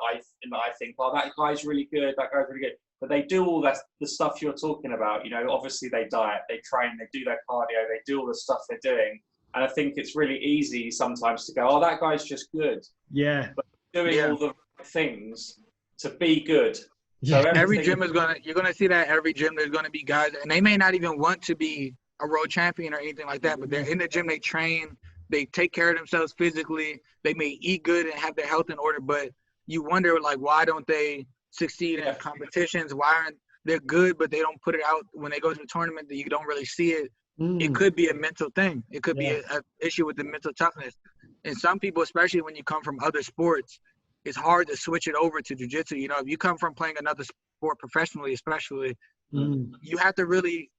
Speaker 2: I think, oh, that guy's really good, that guy's really good, but they do all that, the stuff you're talking about. You know, obviously they diet, they train, they do their cardio, they do all the stuff they're doing, and I think it's really easy sometimes to go, oh, that guy's just good.
Speaker 1: Yeah.
Speaker 2: But doing all the right things to be good.
Speaker 1: Yeah.
Speaker 2: So
Speaker 3: every gym is you're gonna see that every gym there's gonna be guys, and they may not even want to be a world champion or anything like that, but they're in the gym, they train, they take care of themselves physically, they may eat good and have their health in order, but you wonder, like, why don't they succeed in competitions? Why aren't they good, but they don't put it out when they go to the tournament, that you don't really see it? It could be a mental thing. It could be an issue with the mental toughness. And some people, especially when you come from other sports, it's hard to switch it over to jiu-jitsu. You know, if you come from playing another sport professionally, especially, you have to really,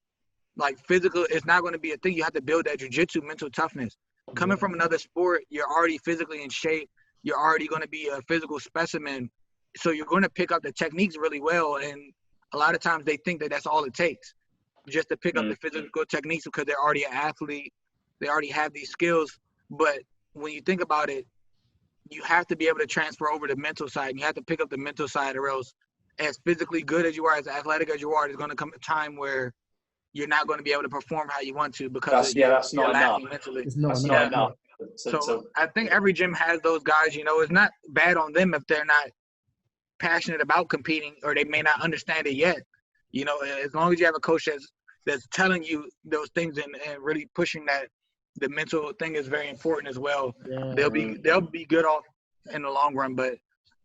Speaker 3: like, physical, it's not going to be a thing. You have to build that jiu-jitsu mental toughness. Coming from another sport, you're already physically in shape. You're already going to be a physical specimen. So you're going to pick up the techniques really well. And a lot of times they think that that's all it takes, just to pick up the physical techniques, because they're already an athlete. They already have these skills. But when you think about it, you have to be able to transfer over the mental side. And you have to pick up the mental side, or else, as physically good as you are, as athletic as you are, there's going to come a time where you're not going to be able to perform how you want to, because
Speaker 2: that's not enough.
Speaker 3: Mentally.
Speaker 1: It's not
Speaker 2: enough.
Speaker 3: So I think every gym has those guys. You know, it's not bad on them if they're not passionate about competing, or they may not understand it yet. You know, as long as you have a coach that's telling you those things and really pushing that, the mental thing is very important as well. They'll be good off in the long run. But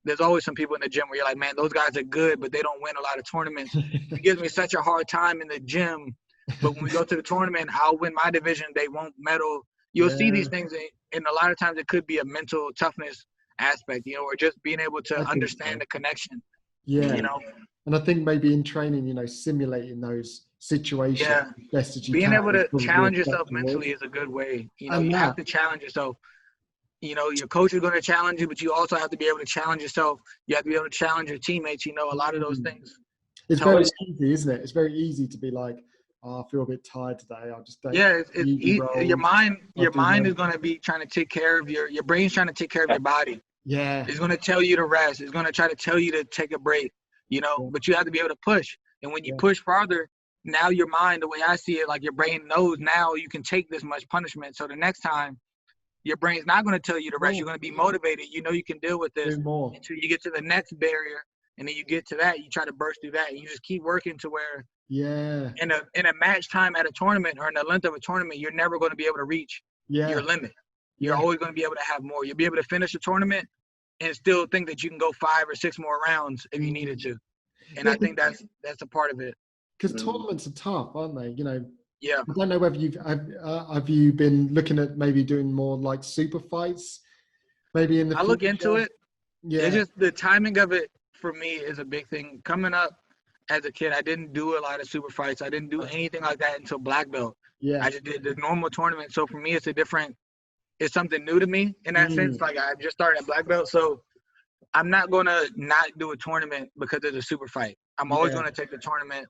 Speaker 3: there's always some people in the gym where you're like, man, those guys are good, but they don't win a lot of tournaments. It gives me such a hard time in the gym. But when we go to the tournament, I'll win my division. They won't medal. You'll see these things, and a lot of times it could be a mental toughness aspect, you know, or just being able to understand the connection.
Speaker 1: Yeah.
Speaker 3: You know?
Speaker 1: And I think maybe in training, you know, simulating those situations best as you
Speaker 3: being
Speaker 1: can.
Speaker 3: able to challenge yourself mentally is a good way. You know, you have to challenge yourself. You know, your coach is going to challenge you, but you also have to be able to challenge yourself. You have to be able to challenge your teammates. You know, a lot of those things.
Speaker 1: It's very easy, isn't it? It's very easy to be like, oh, I feel a bit tired today. I'll just
Speaker 3: it's easy. Your mind is going to be trying to take care of your brain's trying to take care of your body.
Speaker 1: Yeah.
Speaker 3: It's going to tell you to rest. It's going to try to tell you to take a break, you know, but you have to be able to push. And when you push farther, now your mind, the way I see it, like, your brain knows now you can take this much punishment. So the next time, your brain's not going to tell you to rest. You're going to be motivated. You know you can deal with this until you get to the next barrier, and then you get to that. You try to burst through that, and you just keep working to where in a match time at a tournament, or in the length of a tournament, you're never going to be able to reach your limit. You're always going to be able to have more. You'll be able to finish the tournament and still think that you can go 5 or 6 more rounds if you needed to. And I think that's a part of it.
Speaker 1: Because tournaments are tough, aren't they? You know.
Speaker 3: Yeah.
Speaker 1: I don't know whether have you been looking at maybe doing more like super fights, maybe in the future?
Speaker 3: Look into it.
Speaker 1: Yeah.
Speaker 3: It's just the timing of it for me is a big thing. Coming up as a kid, I didn't do a lot of super fights. I didn't do anything like that until black belt.
Speaker 1: Yeah.
Speaker 3: I just did the normal tournament. So for me, it's something new to me in that sense. Like, I just started at black belt, so I'm not gonna not do a tournament because it's a super fight. I'm always gonna take the tournament.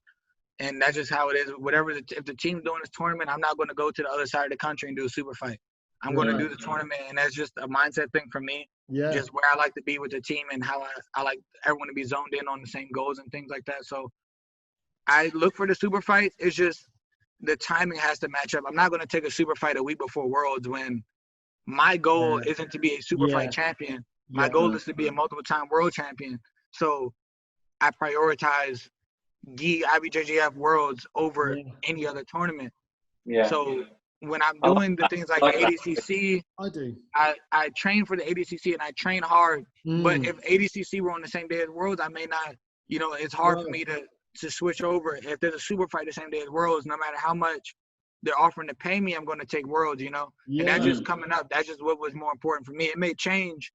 Speaker 3: And that's just how it is. If the team's doing this tournament, I'm not going to go to the other side of the country and do a super fight. I'm going to do the tournament, and that's just a mindset thing for me. Yeah. Just where I like to be with the team, and how I like everyone to be zoned in on the same goals and things like that. So I look for the super fight. It's just the timing has to match up. I'm not going to take a super fight a week before Worlds when my goal isn't to be a super fight champion. My goal is to be a multiple-time world champion. So I prioritize IBJJF Worlds over any other tournament.
Speaker 2: Yeah.
Speaker 3: So when I'm doing the things like the ADCC, I train for the ADCC and I train hard. But if ADCC were on the same day as Worlds, I may not. You know, it's hard for me to switch over. If there's a super fight the same day as Worlds, no matter how much they're offering to pay me, I'm going to take Worlds. You know, and that's just coming up. That's just what was more important for me. It may change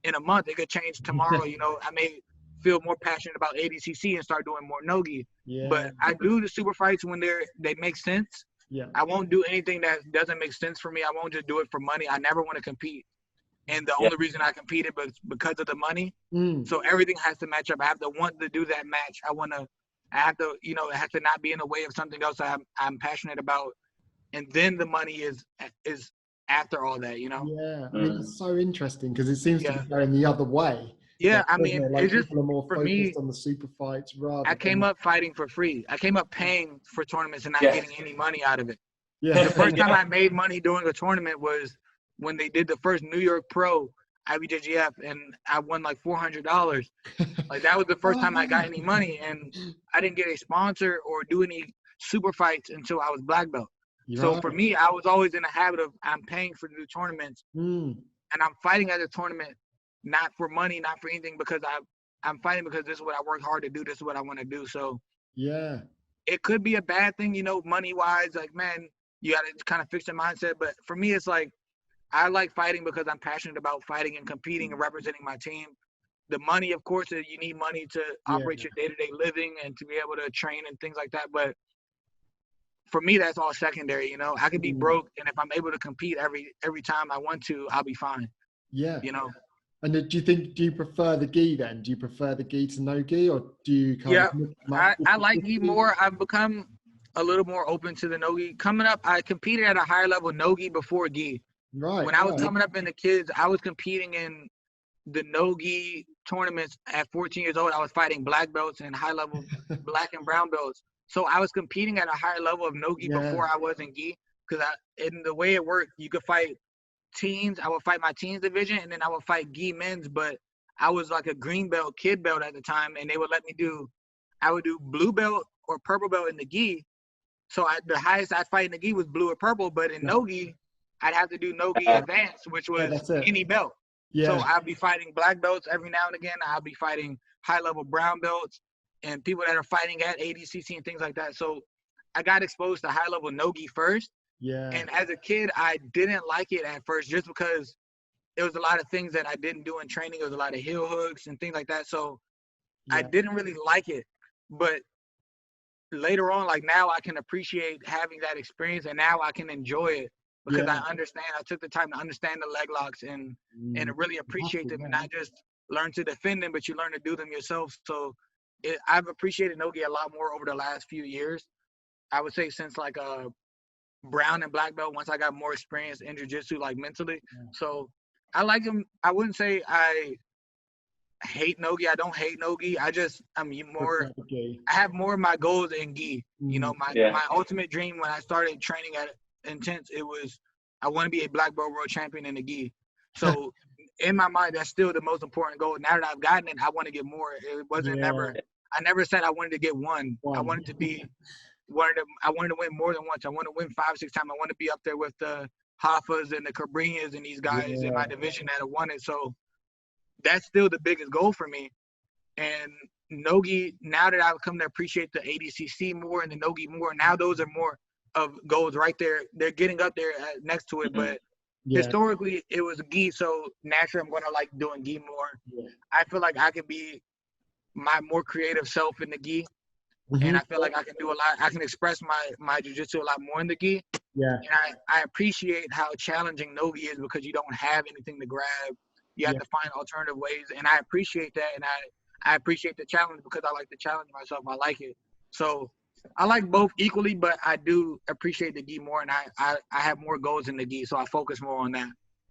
Speaker 3: in a month. It could change tomorrow. You know, I may feel more passionate about ADCC and start doing more nogi. But I do the super fights when they make sense. I won't do anything that doesn't make sense for me. I won't just do it for money. I never want to compete. And the only reason I competed was because of the money. So everything has to match up. I have to want to do that match. I have to, you know, it has to not be in the way of something else I'm passionate about. And then the money is after all that, you know?
Speaker 1: Yeah, I mean, it's so interesting because it seems to be going the other way.
Speaker 3: Yeah, I mean,
Speaker 1: like
Speaker 3: it's just,
Speaker 1: people are more
Speaker 3: for
Speaker 1: focused
Speaker 3: me,
Speaker 1: on the super fights rather
Speaker 3: I came up fighting for free. I came up paying for tournaments and not getting any money out of it. The first time I made money during a tournament was when they did the first New York Pro IBJJF, and I won like $400. Like, that was the first time I got any money, and I didn't get a sponsor or do any super fights until I was black belt. So for me, I was always in the habit of I'm paying for new tournaments, and I'm fighting at a tournament not for money, not for anything, because I'm fighting because this is what I worked hard to do. This is what I want to do. So it could be a bad thing, you know, money wise. Like, man, you got to kind of fix your mindset. But for me, it's like I like fighting because I'm passionate about fighting and competing and representing my team. The money, of course, you need money to operate your day-to-day living and to be able to train and things like that. But for me, that's all secondary. You know, I could be broke, and if I'm able to compete every time I want to, I'll be fine. You know.
Speaker 1: And do you prefer the gi then? Do you prefer the gi to no gi, or do you kind of
Speaker 3: I like gi more. I've become a little more open to the no gi. Coming up, I competed at a higher level no gi before gi. When I was coming up in the kids, I was competing in the no gi tournaments at 14 years old. I was fighting black belts and high level black and brown belts. So I was competing at a higher level of no gi before I was in gi, because in the way it worked, you could fight teens. I would fight my teens division, and then I would fight gi men's, but I was like a green belt, kid belt at the time, and they would let me I would do blue belt or purple belt in the gi. So the highest I'd fight in the gi was blue or purple, but in no gi, I'd have to do no gi advanced, which was any belt. So I'd be fighting black belts every now and again. I'll be fighting high level brown belts and people that are fighting at ADCC and things like that. So I got exposed to high level no gi first. And as a kid, I didn't like it at first just because there was a lot of things that I didn't do in training. There was a lot of heel hooks and things like that. So I didn't really like it. But later on, like now, I can appreciate having that experience, and now I can enjoy it because I understand. I took the time to understand the leg locks and really appreciate them, and not just learn to defend them, but you learn to do them yourself. So I've appreciated no-gi a lot more over the last few years. I would say since like brown and black belt, once I got more experience in jiu-jitsu, like mentally. So I like them. I wouldn't say I hate no-gi. I don't hate no-gi. I have more of my goals in gi. You know, my ultimate dream when I started training at Intense, it was I want to be a black belt world champion in the gi. So in my mind, that's still the most important goal. Now that I've gotten it, I want to get more. It wasn't I never said I wanted to get one. I wanted to be I wanted to win more than once. I want to win 5, 6 times. I want to be up there with the Hafas and the Cabrinas and these guys in my division that have won it. So that's still the biggest goal for me. And no-gi, now that I've come to appreciate the ADCC more and the no-gi more, now those are more of goals right there. They're getting up there next to it. But historically, it was gi. So naturally, I'm going to like doing gi more. I feel like I can be my more creative self in the gi. And I feel like I can do a lot. I can express my jiu-jitsu a lot more in the gi. And I appreciate how challenging no-gi is because you don't have anything to grab. You have to find alternative ways. And I appreciate that. And I appreciate the challenge because I like to challenge myself. I like it. So I like both equally, but I do appreciate the gi more. And I have more goals in the gi. So I focus more on that.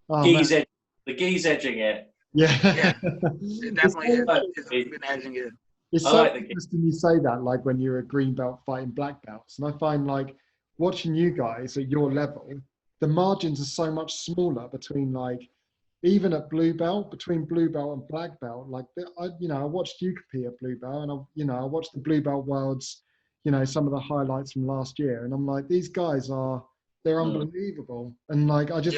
Speaker 2: The gi's edging it.
Speaker 3: It definitely is. It's been edging it.
Speaker 1: It's so interesting you say that, like when you're a green belt fighting black belts. And I find like watching you guys at your level, the margins are so much smaller between like, even at blue belt, between blue belt and black belt. Like, I watched you compete at blue belt, and I watched the blue belt worlds, some of the highlights from last year, and I'm like, these guys they're unbelievable. And like, I just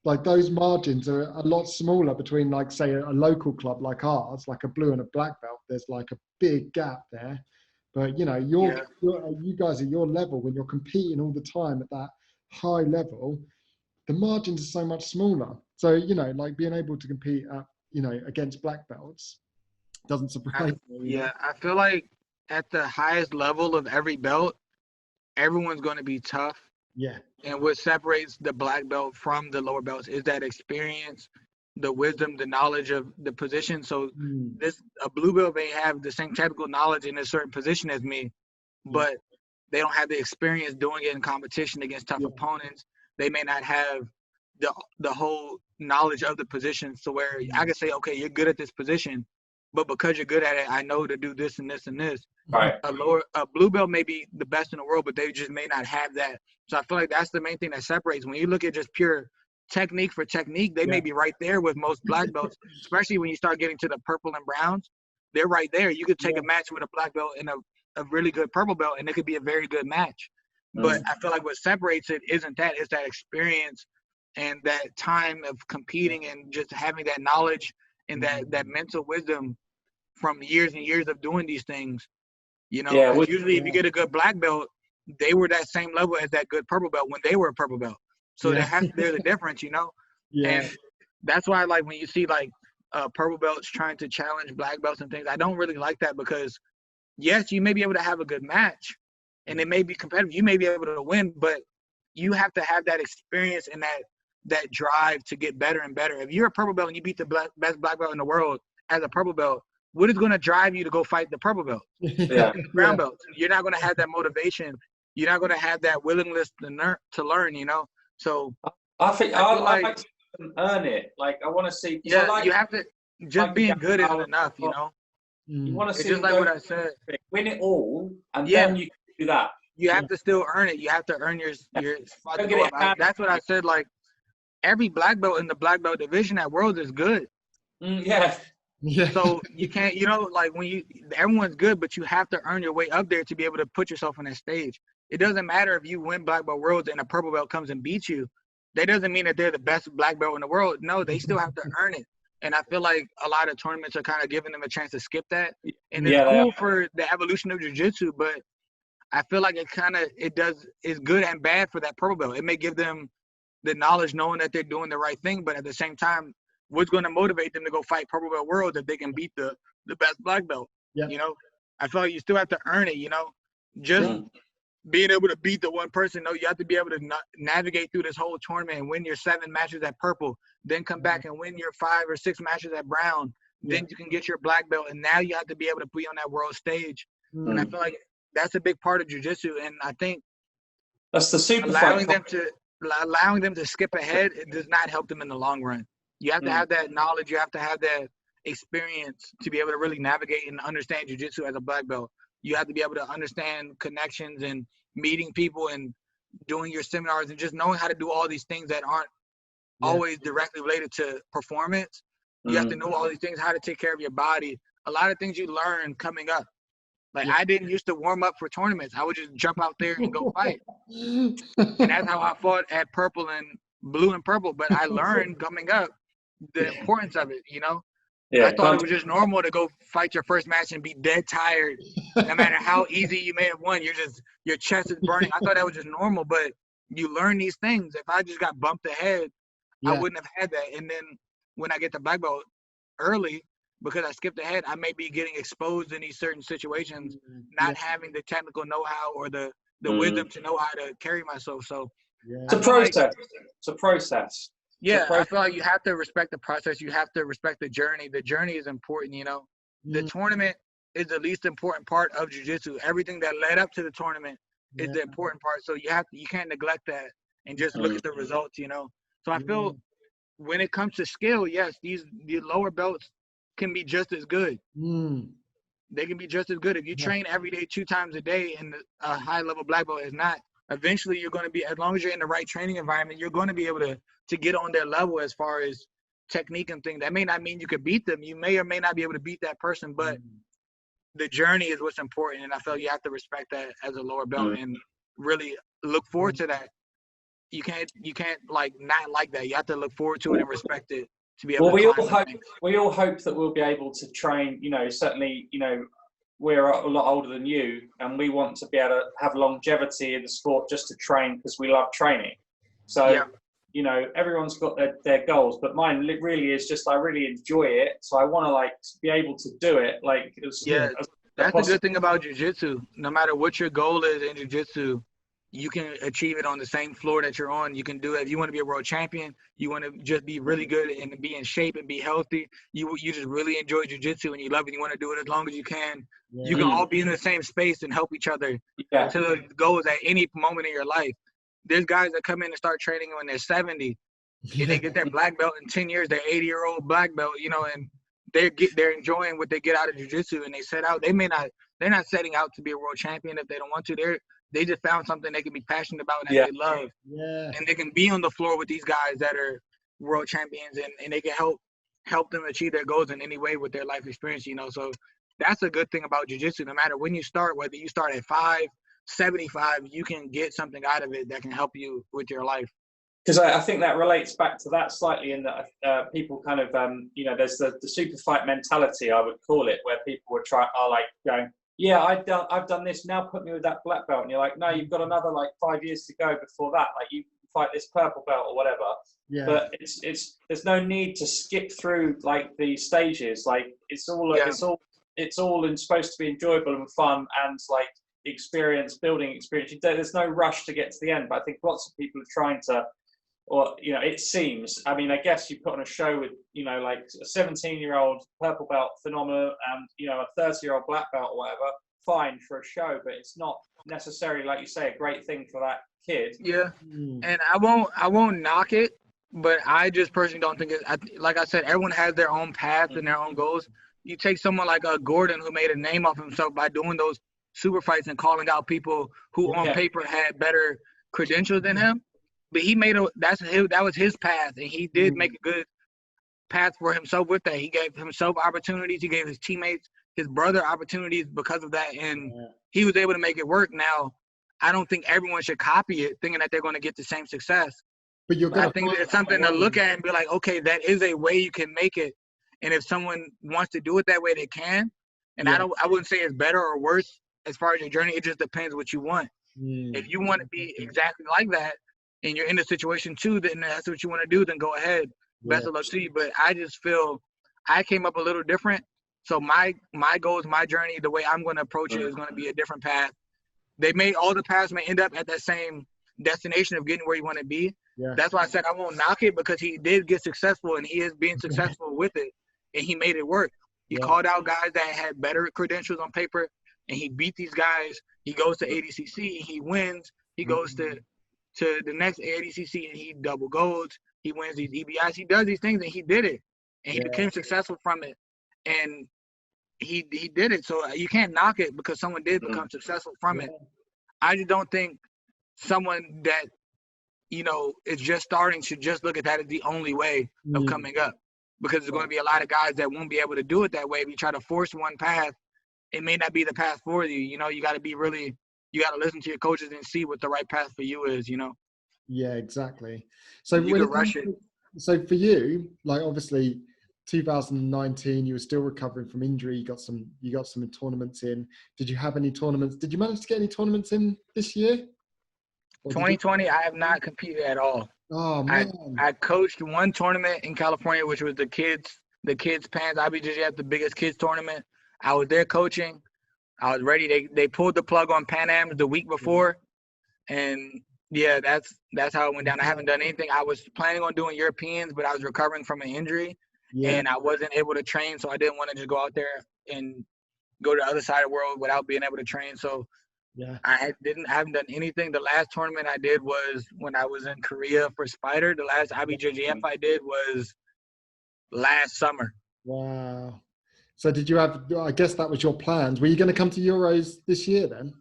Speaker 1: like those margins are a lot smaller between, like, say, a local club like ours, like a blue and a black belt. There's like a big gap there. But you guys at your level, when you're competing all the time at that high level, the margins are so much smaller. So, like being able to compete at, against black belts doesn't surprise me.
Speaker 3: Yeah, I feel like at the highest level of every belt, everyone's going to be tough.
Speaker 1: Yeah.
Speaker 3: And what separates the black belt from the lower belts is that experience, the wisdom, the knowledge of the position. So a blue belt may have the same technical knowledge in a certain position as me, but they don't have the experience doing it in competition against tough opponents. They may not have the whole knowledge of the position, so where I can say, okay, you're good at this position, but because you're good at it, I know to do this and this and this.
Speaker 2: Right.
Speaker 3: A blue belt may be the best in the world, but they just may not have that. So I feel like that's the main thing that separates. When you look at just pure technique for technique, they may be right there with most black belts, especially when you start getting to the purple and browns. They're right there. You could take a match with a black belt and a really good purple belt, and it could be a very good match. But I feel like what separates it isn't that. It's that experience and that time of competing and just having that knowledge and that mental wisdom from years and years of doing these things. Usually if you get a good black belt, they were that same level as that good purple belt when they were a purple belt. So there's a difference, And that's why, like, when you see like purple belts trying to challenge black belts and things, I don't really like that, because yes, you may be able to have a good match and it may be competitive. You may be able to win, but you have to have that experience and that drive to get better and better. If you're a purple belt and you beat the best black belt in the world as a purple belt, what is going to drive you to go fight the purple belt? Brown belt. You're not going to have that motivation. You're not going to have that willingness to learn, So
Speaker 2: I think I like to earn it. Like, I want to see.
Speaker 3: You have to. Just being good isn't enough,
Speaker 2: You want to see.
Speaker 3: It's just like what I said.
Speaker 2: Win it all, and then you can do that.
Speaker 3: You have to still earn it. You have to earn your spot to go up. That's what I said. Like, every black belt in the black belt division at Worlds is good. So you can't, like, when everyone's good, but you have to earn your way up there to be able to put yourself on that stage. It doesn't matter if you win black belt Worlds and a purple belt comes and beats you. That doesn't mean that they're the best black belt in the world. No, they still have to earn it. And I feel like a lot of tournaments are kind of giving them a chance to skip that. And it's cool for the evolution of jiu-jitsu, but I feel like it's good and bad for that purple belt. It may give them the knowledge knowing that they're doing the right thing, but at the same time, what's going to motivate them to go fight purple belt Worlds if they can beat the best black belt? I feel like you still have to earn it, Just being able to beat the one person, you have to be able to navigate through this whole tournament and win your 7 matches at purple, then come back and win your 5 or 6 matches at brown. Then you can get your black belt, and now you have to be able to be on that world stage. And I feel like that's a big part of jiu-jitsu, and I think
Speaker 2: that's the super
Speaker 3: allowing them to skip ahead, it does not help them in the long run. You have to have that knowledge. You have to have that experience to be able to really navigate and understand jiu-jitsu as a black belt. You have to be able to understand connections and meeting people and doing your seminars and just knowing how to do all these things that aren't always directly related to performance. You have to know all these things, how to take care of your body. A lot of things you learn coming up. Like, I didn't used to warm up for tournaments. I would just jump out there and go fight. And that's how I fought at purple and blue and purple. But I learned coming up the importance of it, I thought it was just normal to go fight your first match and be dead tired. No matter how easy you may have won, your chest is burning. I thought that was just normal, but you learn these things. If I just got bumped ahead, I wouldn't have had that. And then when I get the black belt early, because I skipped ahead, I may be getting exposed in these certain situations, not having the technical know-how or the wisdom to know how to carry myself. So
Speaker 2: it's a process. It's a process.
Speaker 3: Yeah, I feel like you have to respect the process. You have to respect the journey. The journey is important, The tournament is the least important part of jiu-jitsu. Everything that led up to the tournament is the important part. So you can't neglect that and just look at the results, So I feel when it comes to skill, yes, the lower belts can be just as good. They can be just as good. If you train every day 2 times a day and a high-level black belt is not, eventually you're going to be, as long as you're in the right training environment, you're going to be able to get on their level as far as technique and things. That may not mean you could beat them. You may or may not be able to beat that person, but the journey is what's important, and I feel you have to respect that as a lower belt and really look forward to that. You can't like not like that. You have to look forward to it and respect it to be able
Speaker 2: Well,
Speaker 3: to climb those things.
Speaker 2: we all hope that we'll be able to train. You know, certainly, you know, we're a lot older than you, and we want to be able to have longevity in the sport just to train because we love training. So,
Speaker 3: Yeah.
Speaker 2: you know, everyone's got their goals, but mine really is just I really enjoy it, so I want to like be able to do it. Like, that's
Speaker 3: the good thing about jiu-jitsu. No matter what your goal is in jiu-jitsu, you can achieve it on the same floor that you're on. You can do it. If you want to be a world champion, you want to just be really good and be in shape and be healthy. You just really enjoy jiu-jitsu and you love it. You want to do it as long as you can. Yeah. You can all be in the same space and help each other to the goals at any moment in your life. There's guys that come in and start training when they're 70 and they get their black belt in 10 years. They're 80-year-old black belt, you know, and they're enjoying what they get out of jiu-jitsu, and they set out. They're not setting out to be a world champion if they don't want to. They just found something they can be passionate about and they love. Yeah. And they can be on the floor with these guys that are world champions, and they can help them achieve their goals in any way with their life experience, you know. So that's a good thing about jiu-jitsu. No matter when you start, whether you start at 5, 75, you can get something out of it that can help you with your life.
Speaker 2: Because I think that relates back to that slightly in that people kind of, you know, there's the super fight mentality, I would call it, where people are like going, yeah, I've done this, now put me with that black belt. And you're like, no, you've got another like 5 years to go before that. Like you fight this purple belt or whatever. Yeah. But there's no need to skip through like the stages. Like it's all supposed to be enjoyable and fun and like building experience. There's no rush to get to the end. But I think lots of people are trying to, or, you know, it seems, I mean, I guess you put on a show with, you know, like a 17-year-old purple belt phenomenal and, you know, a 30-year-old black belt or whatever, fine for a show, but it's not necessarily, like you say, a great thing for that kid.
Speaker 3: Yeah. And I won't knock it, but I just personally don't think like I said, everyone has their own path and their own goals. You take someone like Gordon, who made a name of himself by doing those super fights and calling out people who on paper had better credentials than him. But he made that was his path, and he did make a good path for himself with that. He gave himself opportunities. He gave his teammates, his brother opportunities because of that, and he was able to make it work. Now, I don't think everyone should copy it, thinking that they're going to get the same success. But I think there's something to look at and be like, okay, that is a way you can make it, and if someone wants to do it that way, they can. And I wouldn't say it's better or worse as far as your journey. It just depends what you want. If you want to be exactly like that, and you're in the situation too, then that's what you want to do, then go ahead. Best of luck to you. But I just feel I came up a little different. So my goals, my journey, the way I'm going to approach it is going to be a different path. All the paths may end up at that same destination of getting where you want to be. Yeah. That's why I said I won't knock it, because he did get successful and he is being successful with it, and he made it work. He called out guys that had better credentials on paper, and he beat these guys. He goes to ADCC, he wins. He goes to the next ADCC and he double golds. He wins these EBIs. He does these things and he did it, and he became successful from it, and he did it. So you can't knock it because someone did become successful from it. I just don't think someone that, you know, is just starting should just look at that as the only way of coming up, because there's going to be a lot of guys that won't be able to do it that way. If you try to force one path, it may not be the path for you. You know, you got to be really. You got to listen to your coaches and see what the right path for you is, you know? Yeah,
Speaker 1: exactly. So
Speaker 3: you can rush it.
Speaker 1: So for you, like obviously 2019, you were still recovering from injury. You got some tournaments in. Did you have any tournaments? Did you manage to get any tournaments in this year?
Speaker 3: 2020, I have not competed at all.
Speaker 1: Oh, man.
Speaker 3: I coached one tournament in California, which was the kids Pans IBJJF, the biggest kids tournament. I was there coaching. I was ready. They pulled the plug on Pan Am the week before, and that's how it went down. I haven't done anything. I was planning on doing Europeans, but I was recovering from an injury, and I wasn't able to train, so I didn't want to just go out there and go to the other side of the world without being able to train. So I haven't done anything. The last tournament I did was when I was in Korea for Spyder. The last IBJJF I did was last summer.
Speaker 1: Wow. So did you have, I guess that was your plans. Were you going to come to Euros this year then?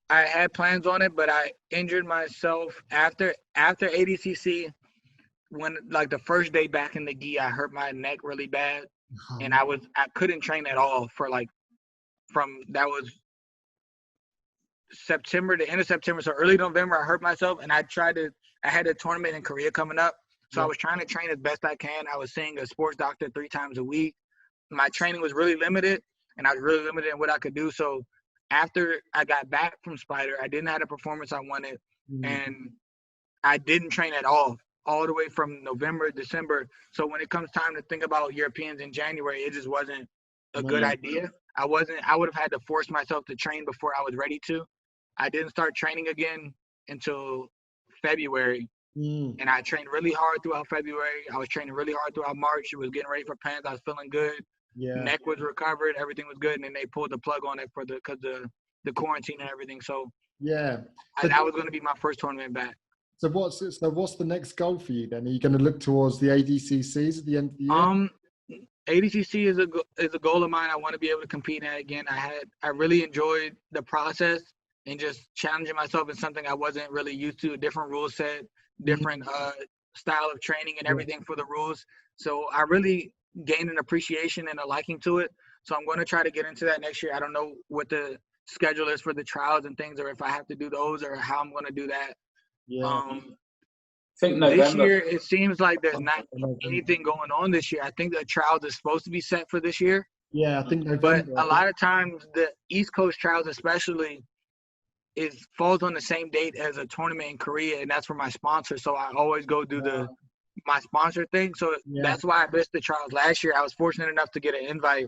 Speaker 3: I had plans on it, but I injured myself after ADCC. When like the first day back in the gi, I hurt my neck really bad, and I couldn't train at all for like that was September, the end of September. So early November, I hurt myself, and I had a tournament in Korea coming up. So I was trying to train as best I can. I was seeing a sports doctor 3 times a week. My training was really limited, and I was really limited in what I could do. So after I got back from Spyder, I didn't have the performance I wanted, and I didn't train at all the way from November, December. So when it comes time to think about Europeans in January, it just wasn't a good idea. I would have had to force myself to train before I was ready to. I didn't start training again until February. And I trained really hard throughout February. I was training really hard throughout March. It was getting ready for Pans. I was feeling good. Neck was recovered. Everything was good. And then they pulled the plug on it because the quarantine and everything. So that was going to be my first tournament back.
Speaker 1: So what's the next goal for you then? Are you going to look towards the ADCCs at the end of the year?
Speaker 3: ADCC is a goal of mine. I want to be able to compete in it again. I really enjoyed the process and just challenging myself in something I wasn't really used to, a different rule set, different style of training and everything for the rules. So I really gained an appreciation and a liking to it. So I'm going to try to get into that next year. I don't know what the schedule is for the trials and things, or if I have to do those, or how I'm going to do that.
Speaker 2: I think November.
Speaker 3: This year, it seems like there's not anything going on this year. I think the trials is supposed to be set for this year.
Speaker 1: Yeah, I think November.
Speaker 3: But a lot of times, the East Coast trials especially falls on the same date as a tournament in Korea, and that's for my sponsor. So I always go do my sponsor thing. So that's why I missed the trials last year. I was fortunate enough to get an invite,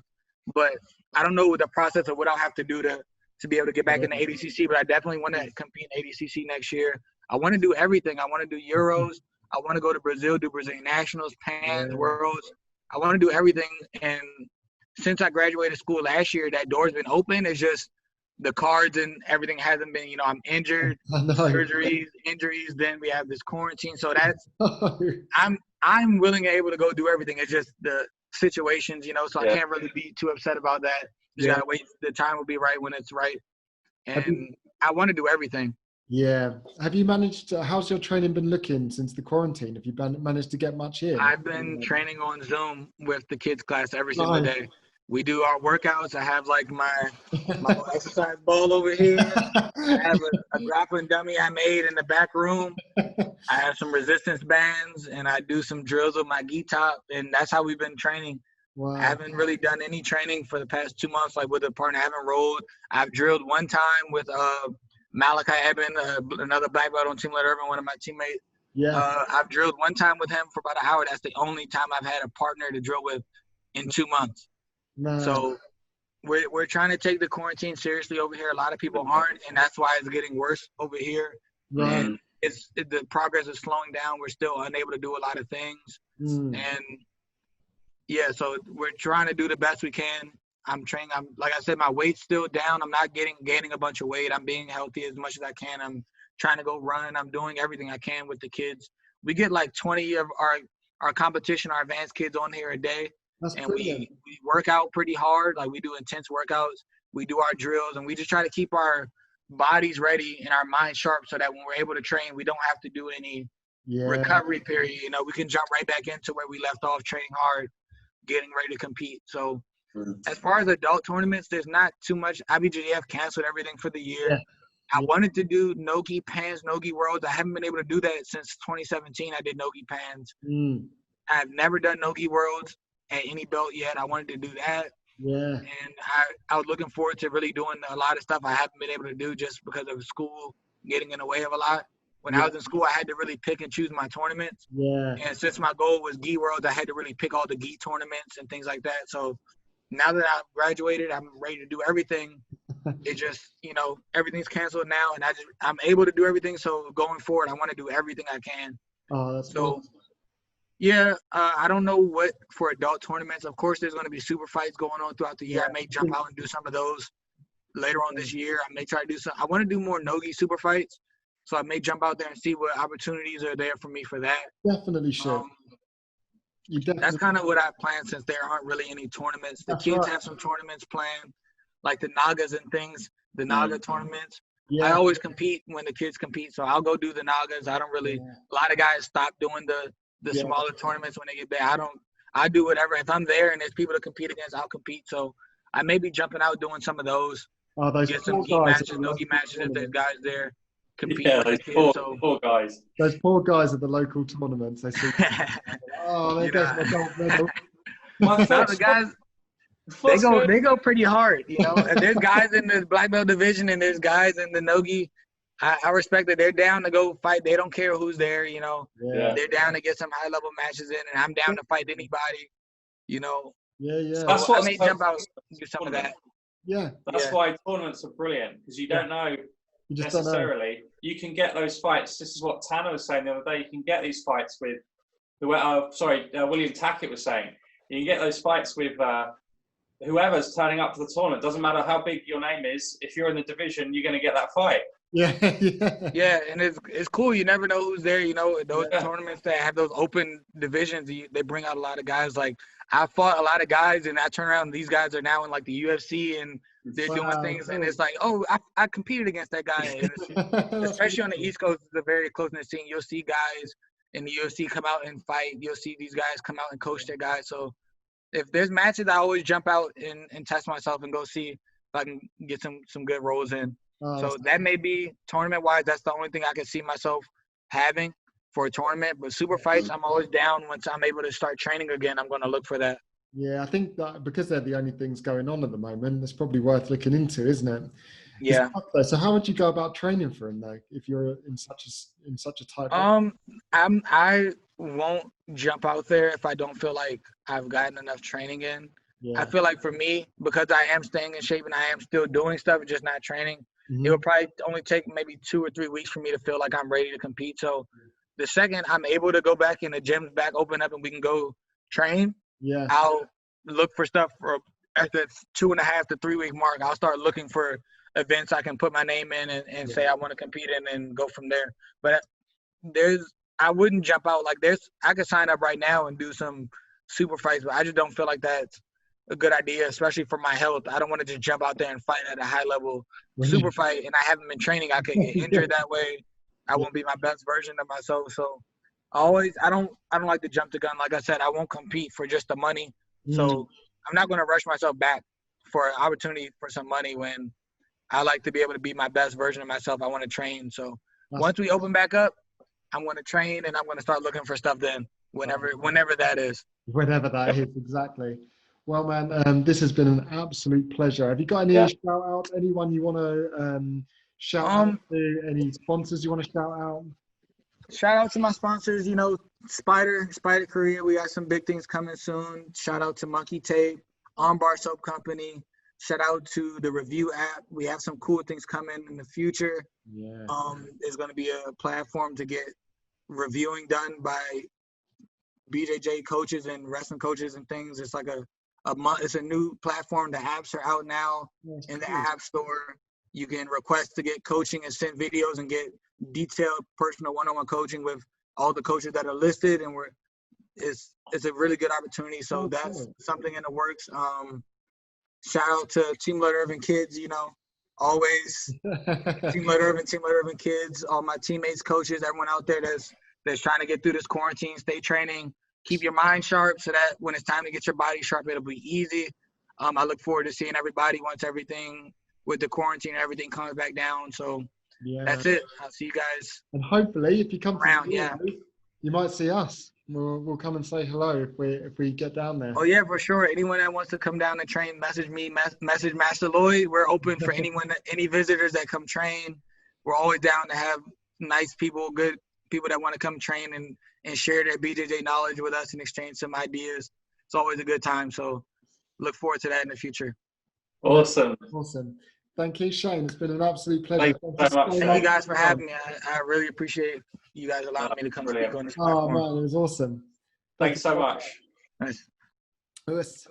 Speaker 3: but I don't know the process of what I'll have to do to be able to get back in the ADCC, but I definitely want to compete in ADCC next year. I want to do everything. I want to do Euros. I want to go to Brazil, do Brazilian Nationals, Pans, Worlds. I want to do everything. And since I graduated school last year, that door's been open. It's just the cards and everything hasn't been, I'm injured, surgeries, injuries. Then we have this quarantine. So that's, I'm willing and able to go do everything. It's just the situations, so I can't really be too upset about that. Just got to wait. The time will be right when it's right. And I want to do everything.
Speaker 1: Yeah. Have you managed how's your training been looking since the quarantine? Have you managed to get much in?
Speaker 3: I've been training on Zoom with the kids class every single day. We do our workouts. I have like my exercise ball over here. I have a grappling dummy I made in the back room. I have some resistance bands, and I do some drills with my gi top, and that's how we've been training. Wow. I haven't really done any training for the past 2 months, like with a partner. I haven't rolled. I've drilled one time with Malachi Eben, another black belt on Team Lloyd Irvin, one of my teammates. I've drilled one time with him for about an hour. That's the only time I've had a partner to drill with in 2 months. Man. So we're trying to take the quarantine seriously over here. A lot of people aren't, and that's why it's getting worse over here. Right. And the progress is slowing down. We're still unable to do a lot of things. And so we're trying to do the best we can. I'm training. Like I said, my weight's still down. I'm not gaining a bunch of weight. I'm being healthy as much as I can. I'm trying to go run. I'm doing everything I can with the kids. We get like 20 of our competition, our advanced kids on here a day. That's and we work out pretty hard. Like we do intense workouts. We do our drills, and we just try to keep our bodies ready and our minds sharp so that when we're able to train, we don't have to do any recovery period. We can jump right back into where we left off, training hard, getting ready to compete. So as far as adult tournaments, there's not too much. IBJJF canceled everything for the year. I wanted to do no-gi Pans, no-gi Worlds. I haven't been able to do that since 2017. I did no-gi Pans. I've never done no-gi Worlds at any belt yet. I wanted to do that. And I was looking forward to really doing a lot of stuff I haven't been able to do just because of school getting in the way of a lot. When I was in school, I had to really pick and choose my tournaments. And since my goal was gi Worlds, I had to really pick all the gi tournaments and things like that. So now that I've graduated, I'm ready to do everything. It just, everything's canceled now, and I'm able to do everything. So going forward, I want to do everything I can.
Speaker 1: Oh, that's
Speaker 3: so. Cool. I don't know what for adult tournaments. Of course, there's going to be super fights going on throughout the year. I may jump out and do some of those later on this year. I may try to do some. I want to do more no-gi super fights, so I may jump out there and see what opportunities are there for me for that.
Speaker 1: Definitely should.
Speaker 3: That's kind of what I plan since there aren't really any tournaments. The kids have some tournaments planned, like the Nagas and things, the Naga tournaments. I always compete when the kids compete, so I'll go do the Nagas. I don't really – a lot of guys stop doing the smaller tournaments when they get there. I do whatever. If I'm there and there's people to compete against, I'll compete. So I may be jumping out doing some of those.
Speaker 1: Oh, those
Speaker 3: Get some
Speaker 1: poor
Speaker 3: gi
Speaker 1: guys.
Speaker 3: matches, no gi matches if there's guys there competing
Speaker 2: Yeah,
Speaker 3: with
Speaker 2: those
Speaker 3: the kids.
Speaker 2: poor guys.
Speaker 1: Those poor guys at the local tournaments. They see. Oh, there goes my gold medal.
Speaker 2: My
Speaker 3: No,
Speaker 2: foot's
Speaker 3: the guys, they go pretty hard, you know. And there's guys in the black belt division and there's guys in the no-gi. I respect that they're down to go fight. They don't care who's there, you know.
Speaker 1: Yeah.
Speaker 3: They're down to get some high-level matches in, and I'm down to fight anybody, you know.
Speaker 1: Yeah.
Speaker 3: So
Speaker 2: That's
Speaker 3: I may jump out and do some of that.
Speaker 1: Yeah.
Speaker 2: That's why tournaments are brilliant, because you don't know
Speaker 1: You just don't know.
Speaker 2: necessarily. You can get those fights. This is what Tanner was saying the other day. You can get these fights with William Tackett was saying. You can get those fights with whoever's turning up for the tournament. Doesn't matter how big your name is. If you're in the division, you're going to get that fight.
Speaker 3: Yeah, and it's cool. You never know who's there. You know, those tournaments that have those open divisions, they bring out a lot of guys. Like, I fought a lot of guys, and I turn around, and these guys are now in, like, the UFC, and they're doing things, and it's like, oh, I competed against that guy. And especially on the East Coast, it's a very close-knit scene. You'll see guys in the UFC come out and fight. You'll see these guys come out and coach their guys. So if there's matches, I always jump out and test myself and go see if I can get some good rolls in. So that may be tournament-wise. That's the only thing I can see myself having for a tournament. But super fights, I'm always down. Once I'm able to start training again, I'm going to look for that.
Speaker 1: Yeah, I think that because they're the only things going on at the moment, it's probably worth looking into, isn't it?
Speaker 3: Yeah.
Speaker 1: So how would you go about training for him though, if you're in such a tight?
Speaker 3: I won't jump out there if I don't feel like I've gotten enough training in.
Speaker 1: Yeah.
Speaker 3: I feel like for me, because I am staying in shape and I am still doing stuff, just not training,
Speaker 1: Mm-hmm.
Speaker 3: it would probably only take maybe 2 or 3 weeks for me to feel like I'm ready to compete. So the second I'm able to go back and the gym's back open up and we can go train, I'll look for stuff for at the 2.5 to 3 week mark. I'll start looking for events I can put my name in and say I want to compete in and go from there. But I wouldn't jump out like I could sign up right now and do some super fights, but I just don't feel like that's a good idea, especially for my health. I don't want to just jump out there and fight at a high level super fight and I haven't been training. I could get injured that way. I won't be my best version of myself. So I don't like to jump the gun. Like I said, I won't compete for just the money. So I'm not going to rush myself back for an opportunity for some money when I like to be able to be my best version of myself. I want to train. So once we open back up, I'm going to train and I'm going to start looking for stuff then, whenever that is.
Speaker 1: Whenever that is, exactly. Well, man, this has been an absolute pleasure. Have you got any shout outs? Anyone you want to shout out to? Any sponsors you want to shout out?
Speaker 3: Shout out to my sponsors, you know, Spyder Korea. We got some big things coming soon. Shout out to Monkey Tape, Armbar Soap Company. Shout out to the Review app. We have some cool things coming in the future.
Speaker 1: Yeah.
Speaker 3: There's going to be a platform to get reviewing done by BJJ coaches and wrestling coaches and things. It's like it's a new platform. The apps are out now in the App Store. You can request to get coaching and send videos and get detailed personal one-on-one coaching with all the coaches that are listed, and it's a really good opportunity. So that's something in the works. Shout out to Team Lloyd Irvin kids, you know, always Team Lloyd Irvin kids, all my teammates, coaches, everyone out there that's trying to get through this quarantine, stay training, keep your mind sharp so that when it's time to get your body sharp, it'll be easy. I look forward to seeing everybody once everything with the quarantine and everything comes back down. So that's it. I'll see you guys.
Speaker 1: And hopefully, if you come
Speaker 3: around,
Speaker 1: you might see us. We'll come and say hello if we get down there.
Speaker 3: Oh yeah, for sure. Anyone that wants to come down and train, message me, message Master Lloyd. We're open for any visitors that come train. We're always down to have nice people, good people that want to come train and share their BJJ knowledge with us and exchange some ideas. It's always a good time. So look forward to that in the future.
Speaker 2: Awesome.
Speaker 1: Thank you, Shane. It's been an absolute pleasure.
Speaker 3: Thank you guys for having me. I really appreciate you guys allowing me to come speak on this platform.
Speaker 1: Oh, man, it was awesome.
Speaker 2: Thanks so much.
Speaker 3: Nice.
Speaker 1: Lewis.